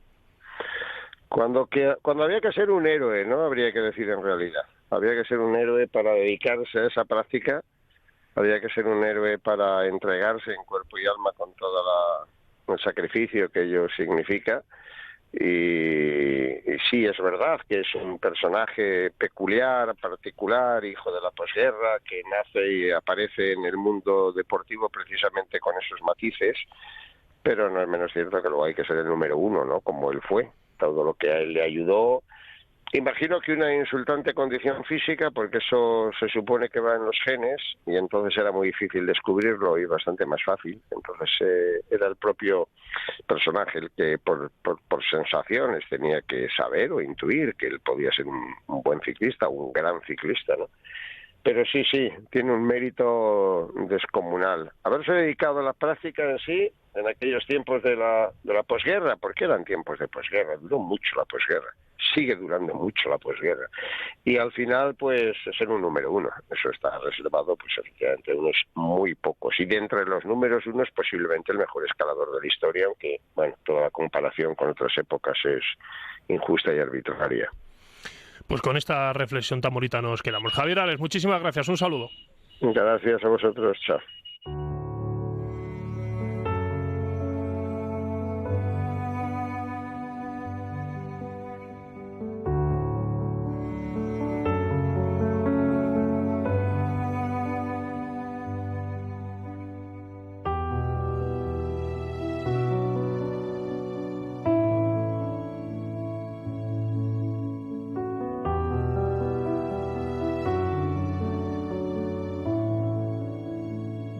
Cuando había que ser un héroe, ¿no? Habría que decir en realidad. Había que ser un héroe para dedicarse a esa práctica. Había que ser un héroe para entregarse en cuerpo y alma con todo el sacrificio que ello significa. Y sí, es verdad que es un personaje peculiar, particular, hijo de la posguerra, que nace y aparece en el mundo deportivo precisamente con esos matices, pero no es menos cierto que luego hay que ser el número uno, ¿no?, como él fue. Todo lo que a él le ayudó Imagino que una insultante condición física, porque eso se supone que va en los genes, y entonces era muy difícil descubrirlo y bastante más fácil. Entonces era el propio personaje el que por sensaciones tenía que saber o intuir que él podía ser un buen ciclista, un gran ciclista, ¿no? Pero sí, tiene un mérito descomunal. Haberse dedicado a la práctica en sí, en aquellos tiempos de la posguerra, porque eran tiempos de posguerra, duró mucho la posguerra, sigue durando mucho la posguerra. Y al final, pues, ser un número uno. Eso está reservado, pues, efectivamente, a unos muy pocos. Y de entre los números uno es posiblemente el mejor escalador de la historia, aunque, bueno, toda la comparación con otras épocas es injusta y arbitraria. Pues con esta reflexión tan bonita nos quedamos. Javier Ales, muchísimas gracias. Un saludo. Gracias a vosotros. Chao.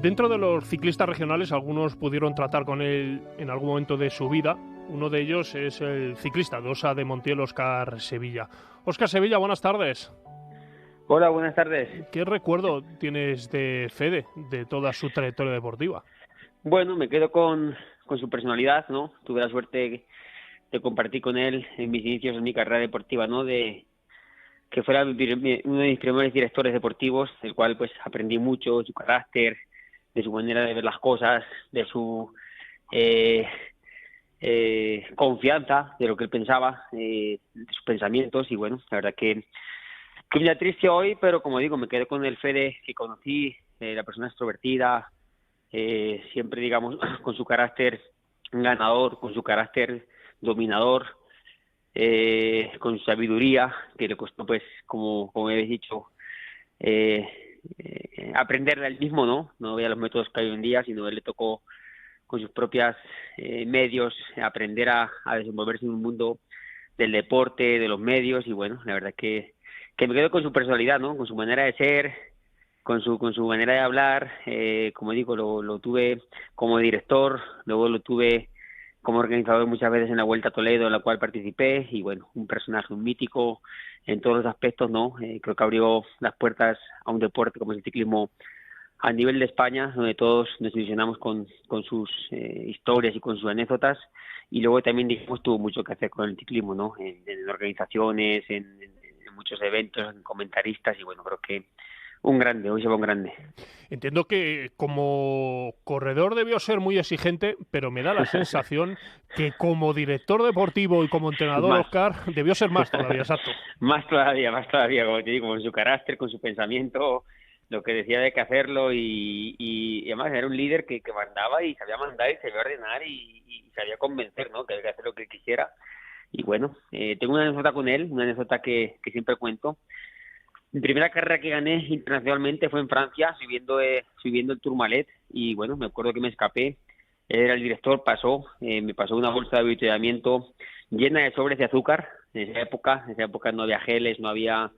Dentro de los ciclistas regionales, algunos pudieron tratar con él en algún momento de su vida. Uno de ellos es el ciclista de Osa de Montiel, Óscar Sevilla. Óscar Sevilla, buenas tardes. Hola, buenas tardes. ¿Qué recuerdo tienes de Fede, de toda su trayectoria deportiva? Bueno, me quedo con su personalidad, ¿no? Tuve la suerte de compartir con él en mis inicios en mi carrera deportiva, ¿no? De que fuera uno de mis primeros directores deportivos, del cual pues aprendí mucho de su carácter, de su manera de ver las cosas, de su confianza, de lo que él pensaba, de sus pensamientos. Y bueno, la verdad que un día triste hoy, pero como digo, me quedé con el Fede que conocí, la persona extrovertida, siempre, digamos, con su carácter ganador, con su carácter dominador, con su sabiduría, que le costó, pues, como habéis dicho, aprenderle al mismo, no veía los métodos que hay hoy en día, sino él le tocó con sus propios medios aprender a desenvolverse en un mundo del deporte, de los medios. Y bueno, la verdad que me quedo con su personalidad, ¿no? Con su manera de ser, con su manera de hablar. Como digo, lo tuve como director, luego lo tuve como organizador muchas veces en la Vuelta a Toledo, en la cual participé. Y bueno, un personaje, un mítico en todos los aspectos, ¿no? Creo que abrió las puertas a un deporte como es el ciclismo a nivel de España, donde todos nos ilusionamos con sus historias y con sus anécdotas. Y luego también, digamos, tuvo mucho que hacer con el ciclismo, ¿no? En organizaciones, en muchos eventos, en comentaristas. Y bueno, creo que un grande, hoy se va un grande. Entiendo que como corredor debió ser muy exigente, pero me da la sensación que como director deportivo y como entrenador, Óscar, debió ser más todavía, exacto. Más todavía, como te digo, con su carácter, con su pensamiento, lo que decía de que hacerlo, y además era un líder que mandaba y sabía mandar y sabía ordenar y sabía convencer, ¿no? Que había que hacer lo que él quisiera. Y bueno, tengo una anécdota con él, una anécdota que siempre cuento. Mi primera carrera que gané internacionalmente fue en Francia, subiendo el Tourmalet, y bueno, me acuerdo que me escapé. Él era el director, me pasó una bolsa de avituallamiento llena de sobres de azúcar. En esa época no había geles, no había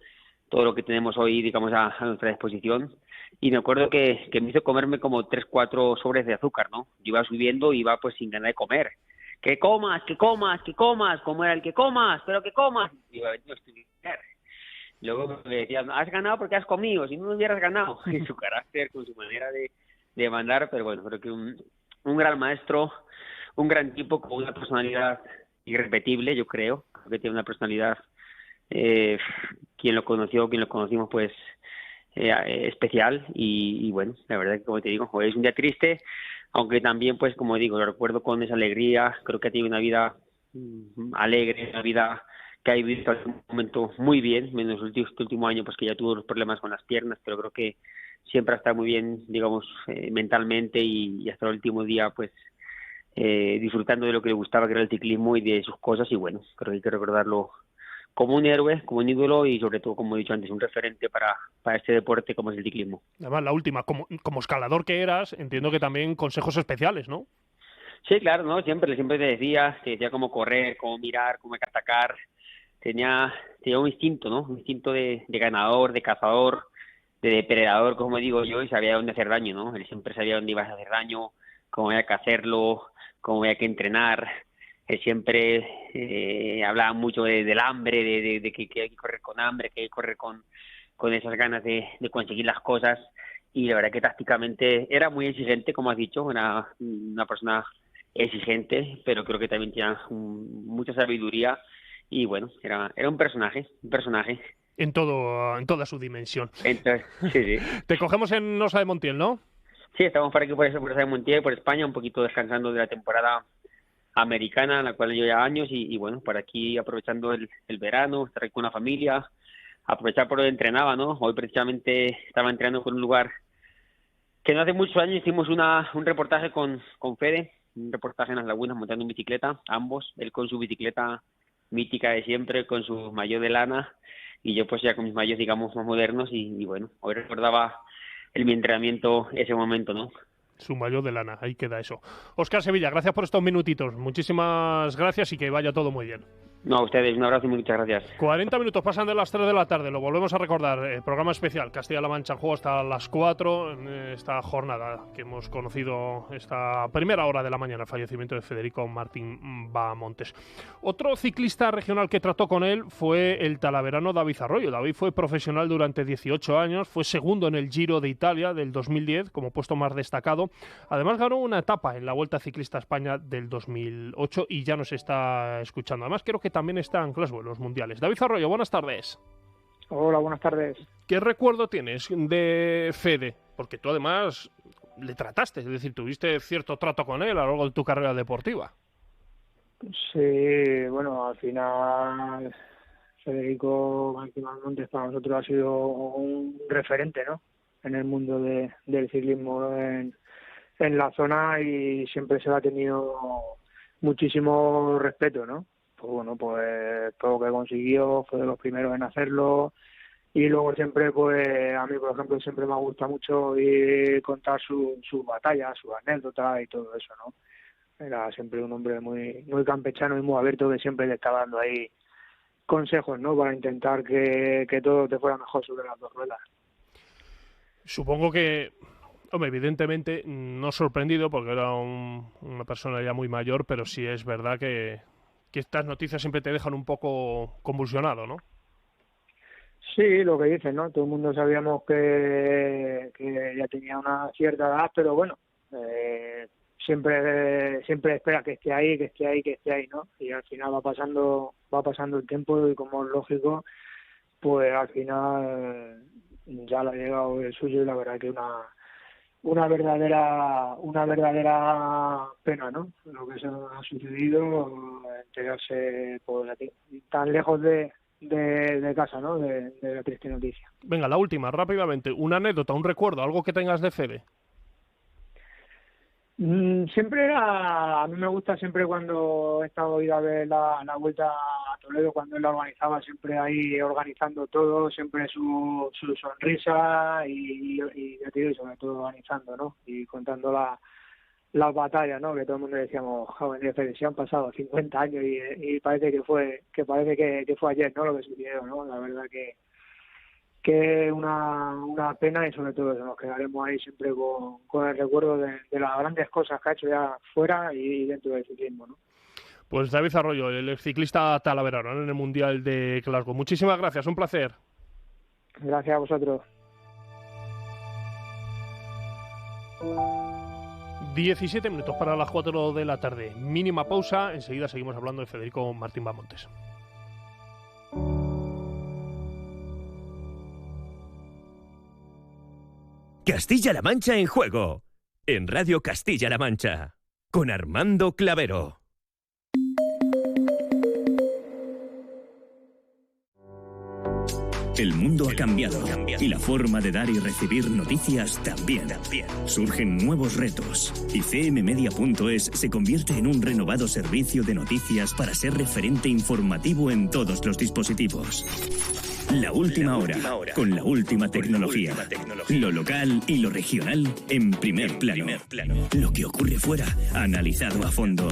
todo lo que tenemos hoy, digamos, a nuestra disposición. Y me acuerdo que me hizo comerme como 3-4 sobres de azúcar, ¿no? Yo iba subiendo y iba pues sin ganas de comer. Que comas, como era el que comas, pero que comas. Y yo, no estoy bien. Luego me decían, has ganado porque has comido, si no hubieras ganado. En su carácter, con su manera de mandar, pero bueno, creo que un gran maestro, un gran tipo con una personalidad irrepetible, yo creo que tiene una personalidad, quien lo conocimos, pues, especial. Y bueno, la verdad que, como te digo, hoy es un día triste, aunque también, pues, como digo, lo recuerdo con esa alegría. Creo que ha tenido una vida alegre, una vida que ha vivido en un momento muy bien, menos el último año, pues que ya tuvo los problemas con las piernas, pero creo que siempre ha estado muy bien, digamos, mentalmente, y hasta el último día, pues, disfrutando de lo que le gustaba, que era el ciclismo y de sus cosas. Y bueno, creo que hay que recordarlo como un héroe, como un ídolo y sobre todo, como he dicho antes, un referente para este deporte como es el ciclismo. Además, la última, como escalador que eras, entiendo que también consejos especiales, ¿no? Sí, claro, ¿no? Siempre te decía cómo correr, cómo mirar, cómo atacar. tenía un instinto, ¿no? Un instinto de ganador, de cazador, de depredador, como digo yo, y sabía dónde hacer daño, ¿no? Él siempre sabía dónde ibas a hacer daño, cómo había que hacerlo, cómo había que entrenar. Él siempre hablaba mucho del hambre, de que hay que correr con hambre, que hay que correr con esas ganas de conseguir las cosas. Y la verdad que tácticamente era muy exigente, como has dicho, era una persona exigente, pero creo que también tenía mucha sabiduría. Y bueno, era un personaje. En toda su dimensión. Entonces, sí. Te cogemos en Osa de Montiel, ¿no? Sí, estamos por aquí, por Osa de Montiel, por España, un poquito descansando de la temporada americana, en la cual llevo ya años, y bueno, por aquí aprovechando el verano, estar aquí con la familia, aprovechar por lo que entrenaba, ¿no? Hoy precisamente estaba entrenando con un lugar que no hace muchos años hicimos un reportaje con Fede, un reportaje en las lagunas montando en bicicleta, ambos, él con su bicicleta mítica de siempre, con su maillot de lana, y yo pues ya con mis maillots, digamos, más modernos, y bueno, hoy recordaba mi entrenamiento ese momento, ¿no? Su maillot de lana, ahí queda eso. Óscar Sevilla, gracias por estos minutitos, muchísimas gracias y que vaya todo muy bien. No, a ustedes, un abrazo y muchas gracias. 40 minutos pasan de las 3 de la tarde, lo volvemos a recordar, programa especial Castilla-La Mancha en juego hasta las 4 en esta jornada que hemos conocido esta primera hora de la mañana, el fallecimiento de Federico Martín Bahamontes. Otro ciclista regional que trató con él fue el talaverano David Arroyo. David fue profesional durante 18 años, fue segundo en el Giro de Italia del 2010 como puesto más destacado. Además ganó una etapa en la Vuelta Ciclista a España del 2008 y ya nos está escuchando. Además creo que también está en Glasgow en los mundiales. David Arroyo, buenas tardes. Hola, buenas tardes. ¿Qué recuerdo tienes de Fede? Porque tú además le trataste, es decir, tuviste cierto trato con él a lo largo de tu carrera deportiva. Sí, bueno, al final Federico Martín Bahamontes para nosotros ha sido un referente, ¿no? En el mundo del ciclismo en la zona, y siempre se le ha tenido muchísimo respeto, ¿no? Pues bueno, pues todo lo que consiguió, fue de los primeros en hacerlo, y luego siempre, pues a mí, por ejemplo, siempre me gusta mucho oír contar sus batallas, sus anécdotas y todo eso, ¿no? Era siempre un hombre muy campechano y muy abierto, que siempre le estaba dando ahí consejos, ¿no? Para intentar que todo te fuera mejor sobre las dos ruedas. Supongo que, hombre, evidentemente no sorprendido porque era una persona ya muy mayor, pero sí es verdad que estas noticias siempre te dejan un poco convulsionado, ¿no? Sí, lo que dicen, ¿no? Todo el mundo sabíamos que ya tenía una cierta edad, pero bueno, siempre espera que esté ahí, ¿no? Y al final va pasando el tiempo, y como es lógico, pues al final ya le ha llegado el suyo, y la verdad que una verdadera pena, ¿no? Lo que se ha sucedido, enterarse por tan lejos de casa, ¿no? De la triste noticia. Venga, la última, rápidamente. Una anécdota, un recuerdo, algo que tengas de Fede. Siempre a mí me gusta, siempre cuando he estado ir a ver la Vuelta a Toledo, cuando él la organizaba, siempre ahí organizando todo, siempre su sonrisa y sobre todo organizando, ¿no? Y contando las batallas, ¿no? Que todo el mundo decíamos, jóvenes, se han pasado 50 años y parece que fue ayer, ¿no? Lo que sucedió, ¿no? La verdad que una pena, y sobre todo eso, nos quedaremos ahí siempre con el recuerdo de las grandes cosas que ha hecho ya fuera y dentro del ciclismo, ¿no? Pues David Arroyo, el ciclista talaverano en el Mundial de Glasgow. Muchísimas gracias, un placer. Gracias a vosotros. 17 minutos para las 4 de la tarde. Mínima pausa, enseguida seguimos hablando de Federico Martín Bahamontes. Castilla-La Mancha en juego, en Radio Castilla-La Mancha, con Armando Clavero. El mundo ha cambiado y la forma de dar y recibir noticias también. Surgen nuevos retos y cmmedia.es se convierte en un renovado servicio de noticias para ser referente informativo en todos los dispositivos. La última hora, con la última tecnología. Lo local y lo regional en primer plano. Lo que ocurre fuera, analizado a fondo.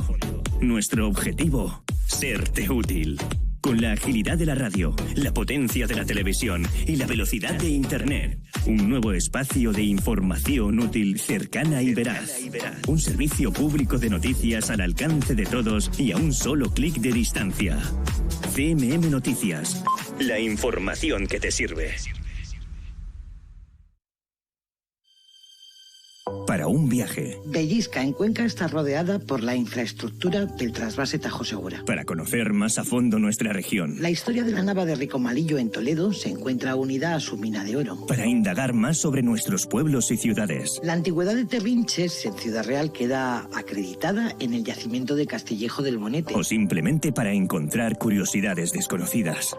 Nuestro objetivo, serte útil. Con la agilidad de la radio, la potencia de la televisión y la velocidad de Internet. Un nuevo espacio de información útil, cercana y veraz. Un servicio público de noticias al alcance de todos y a un solo clic de distancia. CMM Noticias. La información que te sirve. Para un viaje. Bellisca, en Cuenca, está rodeada por la infraestructura del trasvase Tajo Segura. Para conocer más a fondo nuestra región. La historia de la nava de Ricomalillo en Toledo se encuentra unida a su mina de oro. Para indagar más sobre nuestros pueblos y ciudades. La antigüedad de Terrinches en Ciudad Real queda acreditada en el yacimiento de Castillejo del Bonete. O simplemente para encontrar curiosidades desconocidas.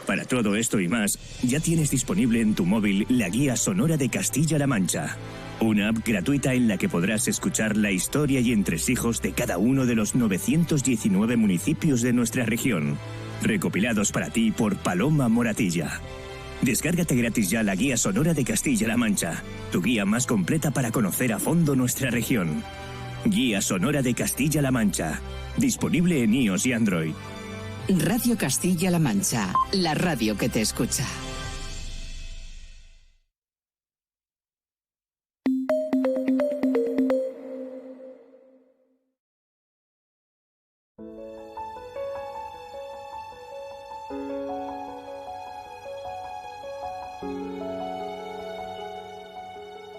Para todo esto y más, ya tienes disponible en tu móvil la guía sonora de Castilla-La Mancha. Una app gratuita en la que podrás escuchar la historia y entresijos de cada uno de los 919 municipios de nuestra región, recopilados para ti por Paloma Moratilla. Descárgate gratis ya la guía sonora de Castilla-La Mancha, tu guía más completa para conocer a fondo nuestra región. Guía sonora de Castilla-La Mancha, disponible en iOS y Android. Radio Castilla-La Mancha, la radio que te escucha.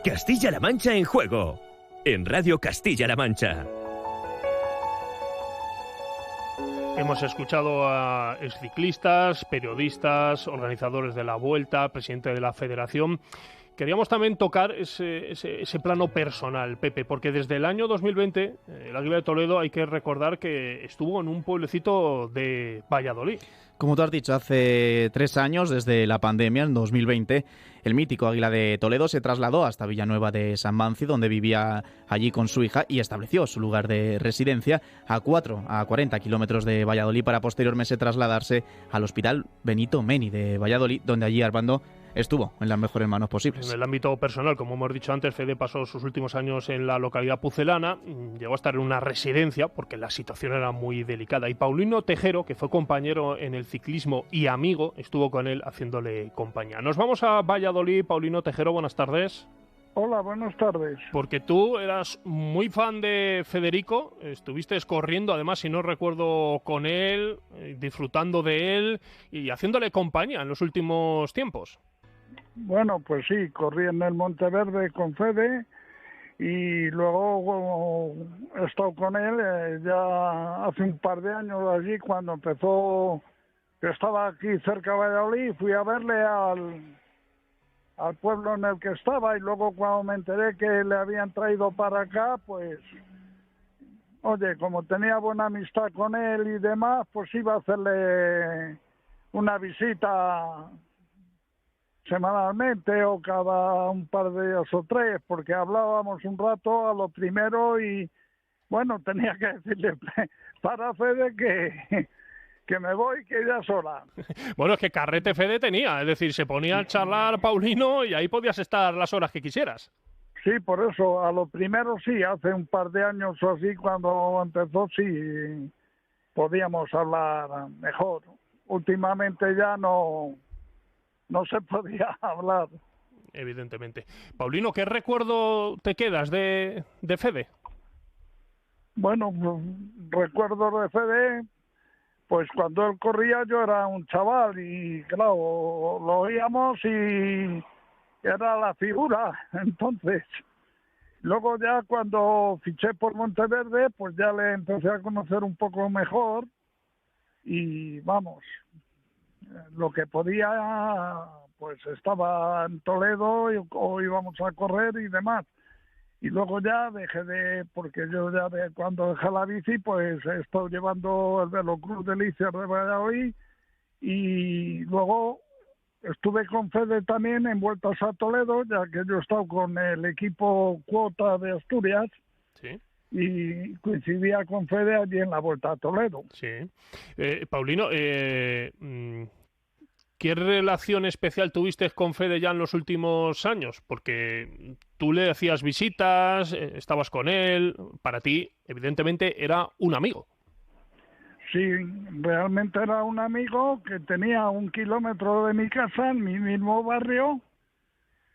Castilla-La Mancha en juego, en Radio Castilla-La Mancha. Hemos escuchado a exciclistas, periodistas, organizadores de la Vuelta, presidente de la Federación. Queríamos también tocar ese plano personal, Pepe, porque desde el año 2020 el Águila de Toledo hay que recordar que estuvo en un pueblecito de Valladolid. Como tú has dicho, hace 3 años, desde la pandemia, en 2020, el mítico Águila de Toledo se trasladó hasta Villanueva de San Manci, donde vivía allí con su hija, y estableció su lugar de residencia a 40 kilómetros de Valladolid, para posteriormente trasladarse al Hospital Benito Meni de Valladolid, donde allí Armando estuvo en las mejores manos posibles. En el ámbito personal, como hemos dicho antes, Fede pasó sus últimos años en la localidad pucelana, llegó a estar en una residencia porque la situación era muy delicada, y Paulino Tejero, que fue compañero en el ciclismo y amigo, estuvo con él haciéndole compañía. Nos vamos a Valladolid. Paulino Tejero, buenas tardes. Hola, buenas tardes. Porque tú eras muy fan de Federico, estuviste corriendo, además, si no recuerdo, con él, disfrutando de él y haciéndole compañía en los últimos tiempos. Bueno, pues sí, corrí en el Monteverde con Fede y luego he estado con él ya hace un par de años allí, cuando empezó, que estaba aquí cerca de Valladolid, fui a verle al pueblo en el que estaba, y luego cuando me enteré que le habían traído para acá, pues, oye, como tenía buena amistad con él y demás, pues iba a hacerle una visita semanalmente o cada un par de días o 3, porque hablábamos un rato a lo primero y, bueno, tenía que decirle para Fede que me voy, que ya sola. Bueno, es que carrete Fede tenía, es decir, se ponía a charlar Paulino y ahí podías estar las horas que quisieras. Sí, por eso, a lo primero sí, hace un par de años o así, cuando empezó, sí, podíamos hablar mejor. Últimamente ya no se podía hablar. Evidentemente. Paulino, ¿qué recuerdo te quedas de Fede? Bueno, recuerdo de Fede, pues cuando él corría yo era un chaval y claro, lo oíamos y era la figura. Entonces, luego ya cuando fiché por Monteverde, pues ya le empecé a conocer un poco mejor y vamos, lo que podía, pues estaba en Toledo o íbamos a correr y demás. Y luego ya porque yo ya cuando dejé la bici, pues he estado llevando el Veloclub de Lícer de Valladolid, y luego estuve con Fede también en Vueltas a Toledo, ya que yo he estado con el equipo Cuota de Asturias. Sí. Y coincidía con Fede allí en la Vuelta a Toledo. Sí. Paulino, ¿qué relación especial tuviste con Fede ya en los últimos años? Porque tú le hacías visitas, estabas con él, para ti, evidentemente, era un amigo. Sí, realmente era un amigo que tenía 1 kilómetro de mi casa, en mi mismo barrio.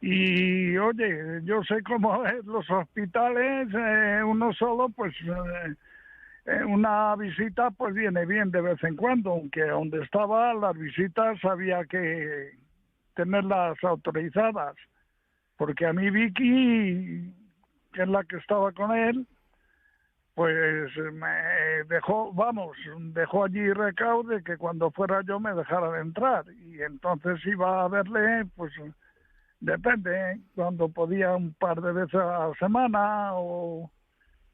Y oye, yo sé cómo es los hospitales, uno solo, pues una visita pues viene bien de vez en cuando, aunque donde estaba las visitas había que tenerlas autorizadas, porque a mí Vicky, que es la que estaba con él, pues me dejó allí recao de que cuando fuera yo me dejara de entrar, y entonces iba a verle, pues depende, cuando podía, un par de veces a la semana, o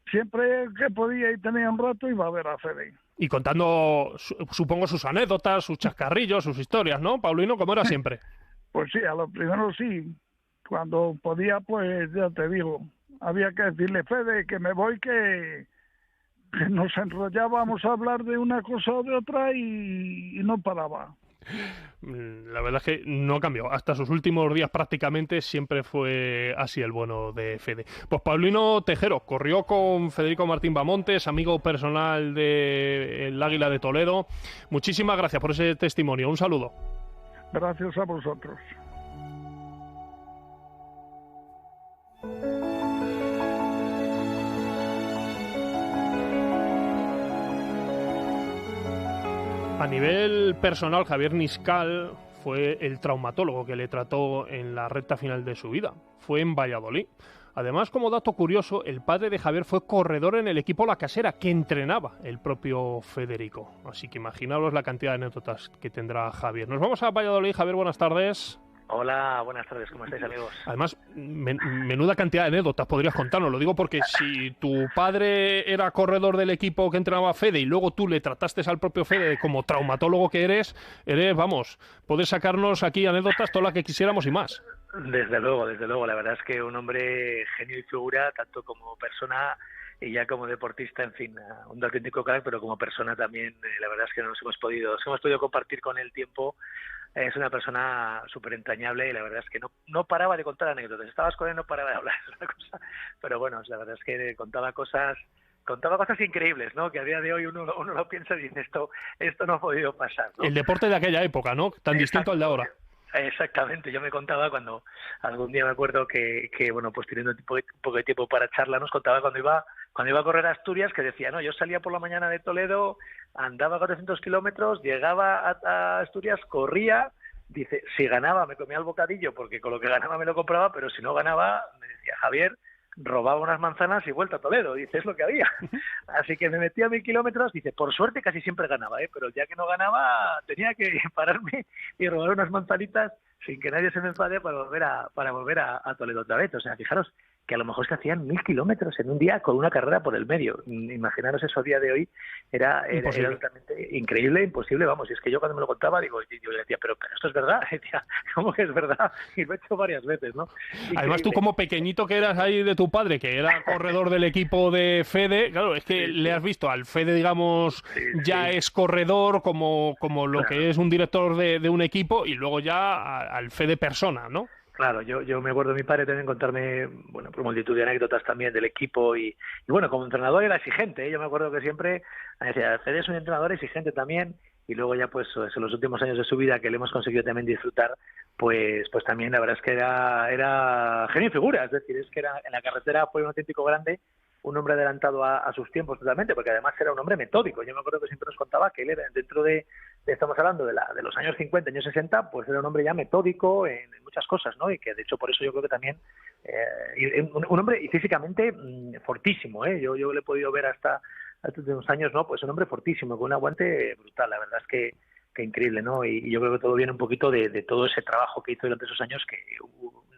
siempre que podía y tenía un rato iba a ver a Fede. Y contando, supongo, sus anécdotas, sus chascarrillos, sus historias, ¿no, Paulino? ¿Cómo era siempre? Pues sí, a lo primero sí. Cuando podía, pues ya te digo, había que decirle, Fede, que me voy, que nos enrollábamos a hablar de una cosa o de otra y no paraba. La verdad es que no cambió. Hasta sus últimos días prácticamente siempre fue así el bueno de Fede. Pues Paulino Tejero corrió con Federico Martín Bamontes, amigo personal del Águila de Toledo. Muchísimas gracias por ese testimonio. Un saludo. Gracias a vosotros. A nivel personal, Javier Niscal fue el traumatólogo que le trató en la recta final de su vida. Fue en Valladolid. Además, como dato curioso, el padre de Javier fue corredor en el equipo La Casera, que entrenaba el propio Federico. Así que imaginaos la cantidad de anécdotas que tendrá Javier. Nos vamos a Valladolid. Javier, buenas tardes. Hola, buenas tardes, ¿cómo estáis, amigos? Además, menuda cantidad de anécdotas podrías contarnos. Lo digo porque si tu padre era corredor del equipo que entrenaba Fede y luego tú le trataste al propio Fede como traumatólogo que eres, vamos, puedes sacarnos aquí anécdotas todas las que quisiéramos y más. Desde luego, la verdad es que un hombre genio y figura, tanto como persona y ya como deportista, en fin, un auténtico crack, pero como persona también, la verdad es que nos hemos podido compartir con el tiempo. Es una persona súper entrañable y la verdad es que no paraba de contar anécdotas. Estabas con él, no paraba de hablar, es una cosa. Pero bueno, la verdad es que contaba cosas increíbles, ¿no? Que a día de hoy uno lo piensa y dice, esto no ha podido pasar, ¿no? El deporte de aquella época, ¿no? Tan distinto al de ahora. Exactamente, yo me contaba cuando algún día me acuerdo que bueno, pues teniendo un poco de tiempo para charla, nos contaba cuando iba a correr a Asturias, que decía, no, yo salía por la mañana de Toledo, andaba 400 kilómetros, llegaba a Asturias, corría, dice, si ganaba me comía el bocadillo porque con lo que ganaba me lo compraba, pero si no ganaba, me decía, Javier, robaba unas manzanas y vuelta a Toledo, dice, es lo que había. Así que me metía 1000 kilómetros, dice, por suerte casi siempre ganaba, pero ya que no ganaba tenía que pararme y robar unas manzanitas sin que nadie se me enfade para volver a Toledo otra vez. O sea, fijaros que a lo mejor se hacían 1000 kilómetros en un día con una carrera por el medio. Imaginaros eso a día de hoy, era totalmente increíble, imposible, vamos, y es que yo cuando me lo contaba, yo le decía, pero esto es verdad, decía, ¿cómo que es verdad? Y lo he hecho varias veces, ¿no? Increíble. Además tú como pequeñito que eras ahí de tu padre, que era corredor del equipo de Fede, claro, es que le has visto al Fede, digamos, ya es corredor como lo que es un director de un equipo y luego ya al Fede persona, ¿no? Claro, yo me acuerdo de mi padre también contarme, bueno, por multitud de anécdotas también del equipo y bueno, como entrenador era exigente, ¿eh? Yo me acuerdo que siempre decía, Fede es un entrenador exigente también y luego ya pues en los últimos años de su vida que le hemos conseguido también disfrutar, pues también la verdad es que era genio y figura, es decir, es que era en la carretera fue un auténtico grande, un hombre adelantado a sus tiempos totalmente, porque además era un hombre metódico. Yo me acuerdo que siempre nos contaba que él era, dentro de estamos hablando de los años 50, años 60, pues era un hombre ya metódico en muchas cosas, ¿no? Y que de hecho por eso yo creo que también un hombre físicamente fortísimo, ¿eh? Yo le he podido ver hasta hace unos años, ¿no? Pues un hombre fortísimo, con un aguante brutal, la verdad es que increíble, ¿no? Y yo creo que todo viene un poquito de todo ese trabajo que hizo durante esos años que,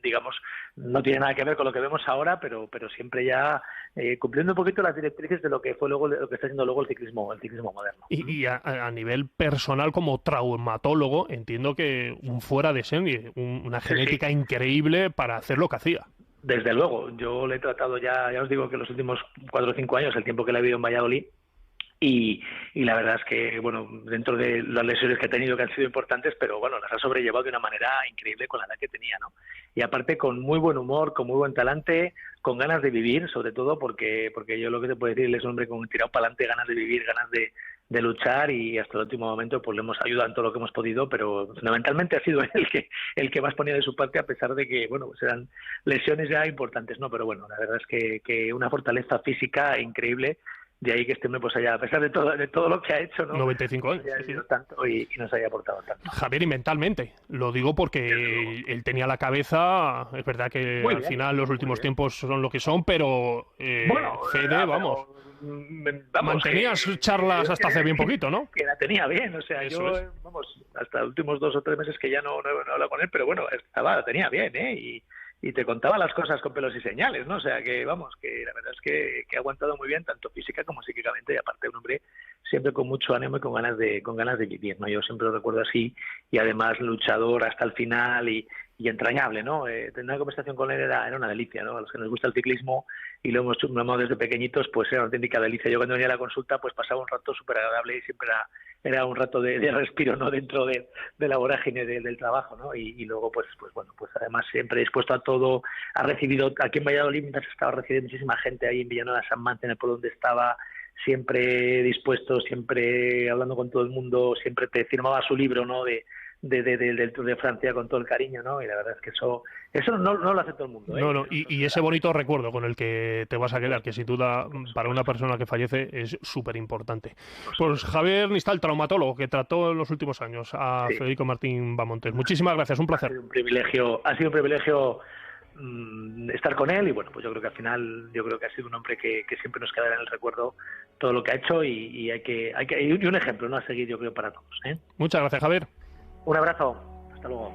digamos, no tiene nada que ver con lo que vemos ahora, pero siempre ya cumpliendo un poquito las directrices de lo que fue luego lo que está haciendo luego el ciclismo moderno. Y a nivel personal como traumatólogo entiendo que un fuera de serie, una genética increíble para hacer lo que hacía. Desde luego, yo le he tratado ya os digo que los últimos 4 o 5 años, el tiempo que le he vivido en Valladolid, y la verdad es que, bueno, dentro de las lesiones que ha tenido que han sido importantes, pero bueno, las ha sobrellevado de una manera increíble con la edad que tenía, ¿no? Y aparte con muy buen humor, con muy buen talante, con ganas de vivir, sobre todo porque yo lo que te puedo decir es un hombre con un tirado para adelante, ganas de vivir, ganas de luchar, y hasta el último momento pues le hemos ayudado en todo lo que hemos podido, pero fundamentalmente ha sido el que más ponía de su parte, a pesar de que bueno, pues eran lesiones ya importantes, ¿no? Pero bueno, la verdad es que una fortaleza física increíble. De ahí que este hombre pues haya, a pesar de todo lo que ha hecho, ¿no? 95 años. Sí. Tanto y nos haya aportado tanto. Javier, y mentalmente, lo digo porque él tenía la cabeza, es verdad que al final los últimos tiempos son lo que son, pero Fede, vamos, mantenías chanzas hasta hace bien poquito, ¿no? Que la tenía bien, o sea, vamos, hasta los últimos 2 o 3 meses que ya no he hablado con él, pero bueno, la tenía bien, y te contaba las cosas con pelos y señales, ¿no? O sea, que vamos, que la verdad es que ha aguantado muy bien, tanto física como psíquicamente, y aparte un hombre siempre con mucho ánimo y con ganas de vivir, ¿no? Yo siempre lo recuerdo así, y además luchador hasta el final y entrañable, ¿no? Tener una conversación con él era una delicia, ¿no? A los que nos gusta el ciclismo y lo hemos amado desde pequeñitos, pues era una auténtica delicia. Yo cuando venía a la consulta, pues pasaba un rato súper agradable y siempre era un rato de respiro, ¿no? Dentro de la vorágine del trabajo, ¿no? Y luego, pues bueno, pues además siempre dispuesto a todo. Ha recibido, aquí en Valladolid, mientras estaba recibiendo muchísima gente ahí en Villanueva de San Mante, en el pueblo donde estaba, siempre dispuesto, siempre hablando con todo el mundo, siempre te firmaba su libro, ¿no? Del Tour de Francia con todo el cariño, ¿no? Y la verdad es que eso no lo hace todo el mundo, ¿eh? No, y ese bonito recuerdo con el que te vas a quedar, que sin duda para una persona que fallece es súper importante. Pues Javier Nistal, traumatólogo, que trató en los últimos años a Federico Martín Bamontes. Muchísimas gracias, un placer. Ha sido un privilegio estar con él, y bueno, pues yo creo que al final ha sido un hombre que siempre nos quedará en el recuerdo todo lo que ha hecho, y y un ejemplo, ¿no? A seguir, yo creo, para todos, ¿eh? Muchas gracias, Javier. Un abrazo, hasta luego.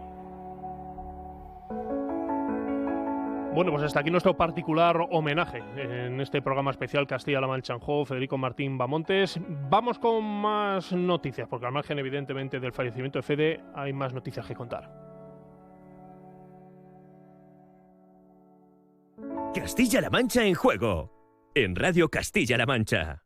Bueno, pues hasta aquí nuestro particular homenaje en este programa especial Castilla-La Mancha en Juego, Federico Martín Bamontes. Vamos con más noticias, porque al margen evidentemente del fallecimiento de Fede hay más noticias que contar. Castilla-La Mancha en Juego, en Radio Castilla-La Mancha.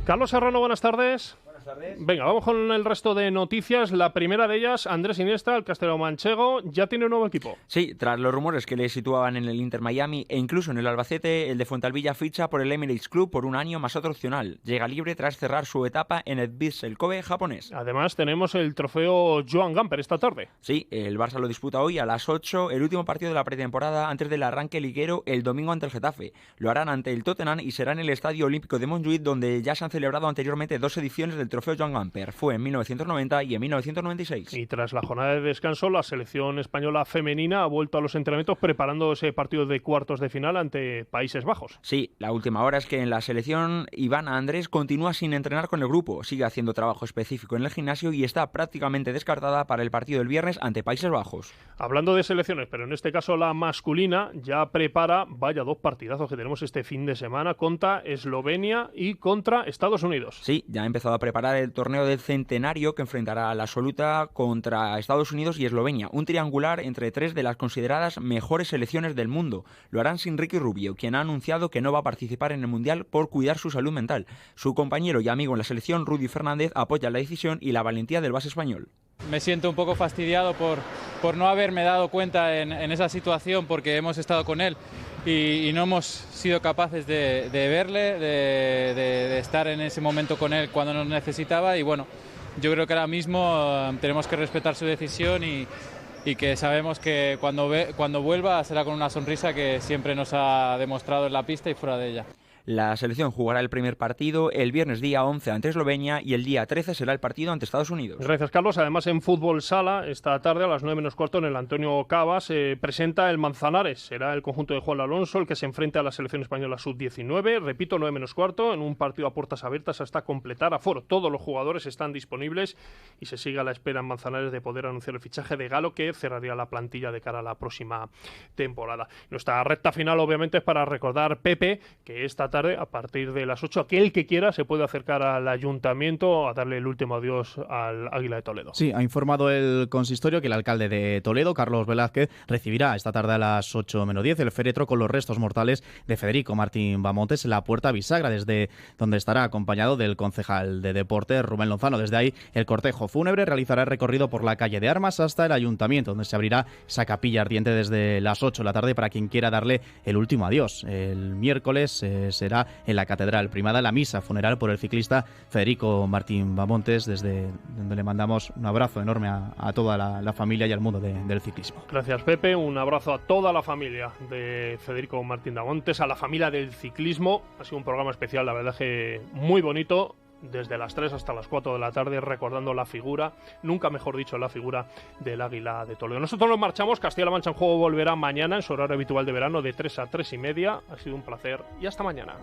Carlos Serrano, buenas tardes. Tardes. Venga, vamos con el resto de noticias. La primera de ellas, Andrés Iniesta, el castellano-manchego, ya tiene un nuevo equipo. Sí, tras los rumores que le situaban en el Inter Miami e incluso en el Albacete, el de Fuensalvilla ficha por el Emirates Club por un año más otro opcional. Llega libre tras cerrar su etapa en el Vissel Kobe japonés. Además, tenemos el trofeo Joan Gamper esta tarde. Sí, el Barça lo disputa hoy a las 8, el último partido de la pretemporada antes del arranque liguero el domingo ante el Getafe. Lo harán ante el Tottenham y será en el Estadio Olímpico de Montjuïc, donde ya se han celebrado anteriormente 2 ediciones del trofeo Joan Gamper. Fue en 1990 y en 1996. Y tras la jornada de descanso, la selección española femenina ha vuelto a los entrenamientos preparando ese partido de cuartos de final ante Países Bajos. Sí, la última hora es que en la selección Ivana Andrés continúa sin entrenar con el grupo, sigue haciendo trabajo específico en el gimnasio y está prácticamente descartada para el partido del viernes ante Países Bajos. Hablando de selecciones, pero en este caso la masculina ya prepara, vaya 2 partidazos que tenemos este fin de semana contra Eslovenia y contra Estados Unidos. Sí, ya ha empezado a preparar el torneo del centenario que enfrentará a la absoluta contra Estados Unidos y Eslovenia, un triangular entre 3 de las consideradas mejores selecciones del mundo. Lo harán sin Ricky Rubio, quien ha anunciado que no va a participar en el Mundial por cuidar su salud mental. Su compañero y amigo en la selección, Rudy Fernández, apoya la decisión y la valentía del base español. Me siento un poco fastidiado por no haberme dado cuenta en esa situación, porque hemos estado con él y no hemos sido capaces de verle, de estar en ese momento con él cuando nos necesitaba. Y bueno, yo creo que ahora mismo tenemos que respetar su decisión y que sabemos que cuando vuelva será con una sonrisa que siempre nos ha demostrado en la pista y fuera de ella. La selección jugará el primer partido el viernes día 11 ante Eslovenia y el día 13 será el partido ante Estados Unidos. Gracias, Carlos. Además, en Fútbol Sala, esta tarde a las 9 menos cuarto en el Antonio Cava se presenta el Manzanares. Será el conjunto de Juan Alonso el que se enfrenta a la selección española sub-19. Repito, 9 menos cuarto, en un partido a puertas abiertas hasta completar aforo. Todos los jugadores están disponibles y se sigue a la espera en Manzanares de poder anunciar el fichaje de Galo, que cerraría la plantilla de cara a la próxima temporada. Nuestra recta final, obviamente, es para recordar, Pepe, que esta tarde, a partir de las 8, aquel que quiera se puede acercar al ayuntamiento a darle el último adiós al Águila de Toledo. Sí, ha informado el consistorio que el alcalde de Toledo, Carlos Velázquez, recibirá esta tarde a las 8 menos 10 el féretro con los restos mortales de Federico Martín Bamontes en la Puerta Bisagra, desde donde estará acompañado del concejal de Deportes, Rubén Lozano. Desde ahí, el cortejo fúnebre realizará el recorrido por la calle de Armas hasta el ayuntamiento, donde se abrirá esa capilla ardiente desde las 8 de la tarde para quien quiera darle el último adiós. El miércoles se será en la Catedral Primada, la misa funeral por el ciclista Federico Martín Bahamontes, desde donde le mandamos un abrazo enorme a toda la familia y al mundo del ciclismo. Gracias, Pepe. Un abrazo a toda la familia de Federico Martín Bahamontes, a la familia del ciclismo. Ha sido un programa especial, la verdad que muy bonito, desde las 3 hasta las 4 de la tarde, recordando la figura, nunca mejor dicho, la figura del Águila de Toledo. Nosotros nos marchamos. Castilla-La Mancha en Juego volverá mañana en su horario habitual de verano de 3 a 3 y media. Ha sido un placer y hasta mañana.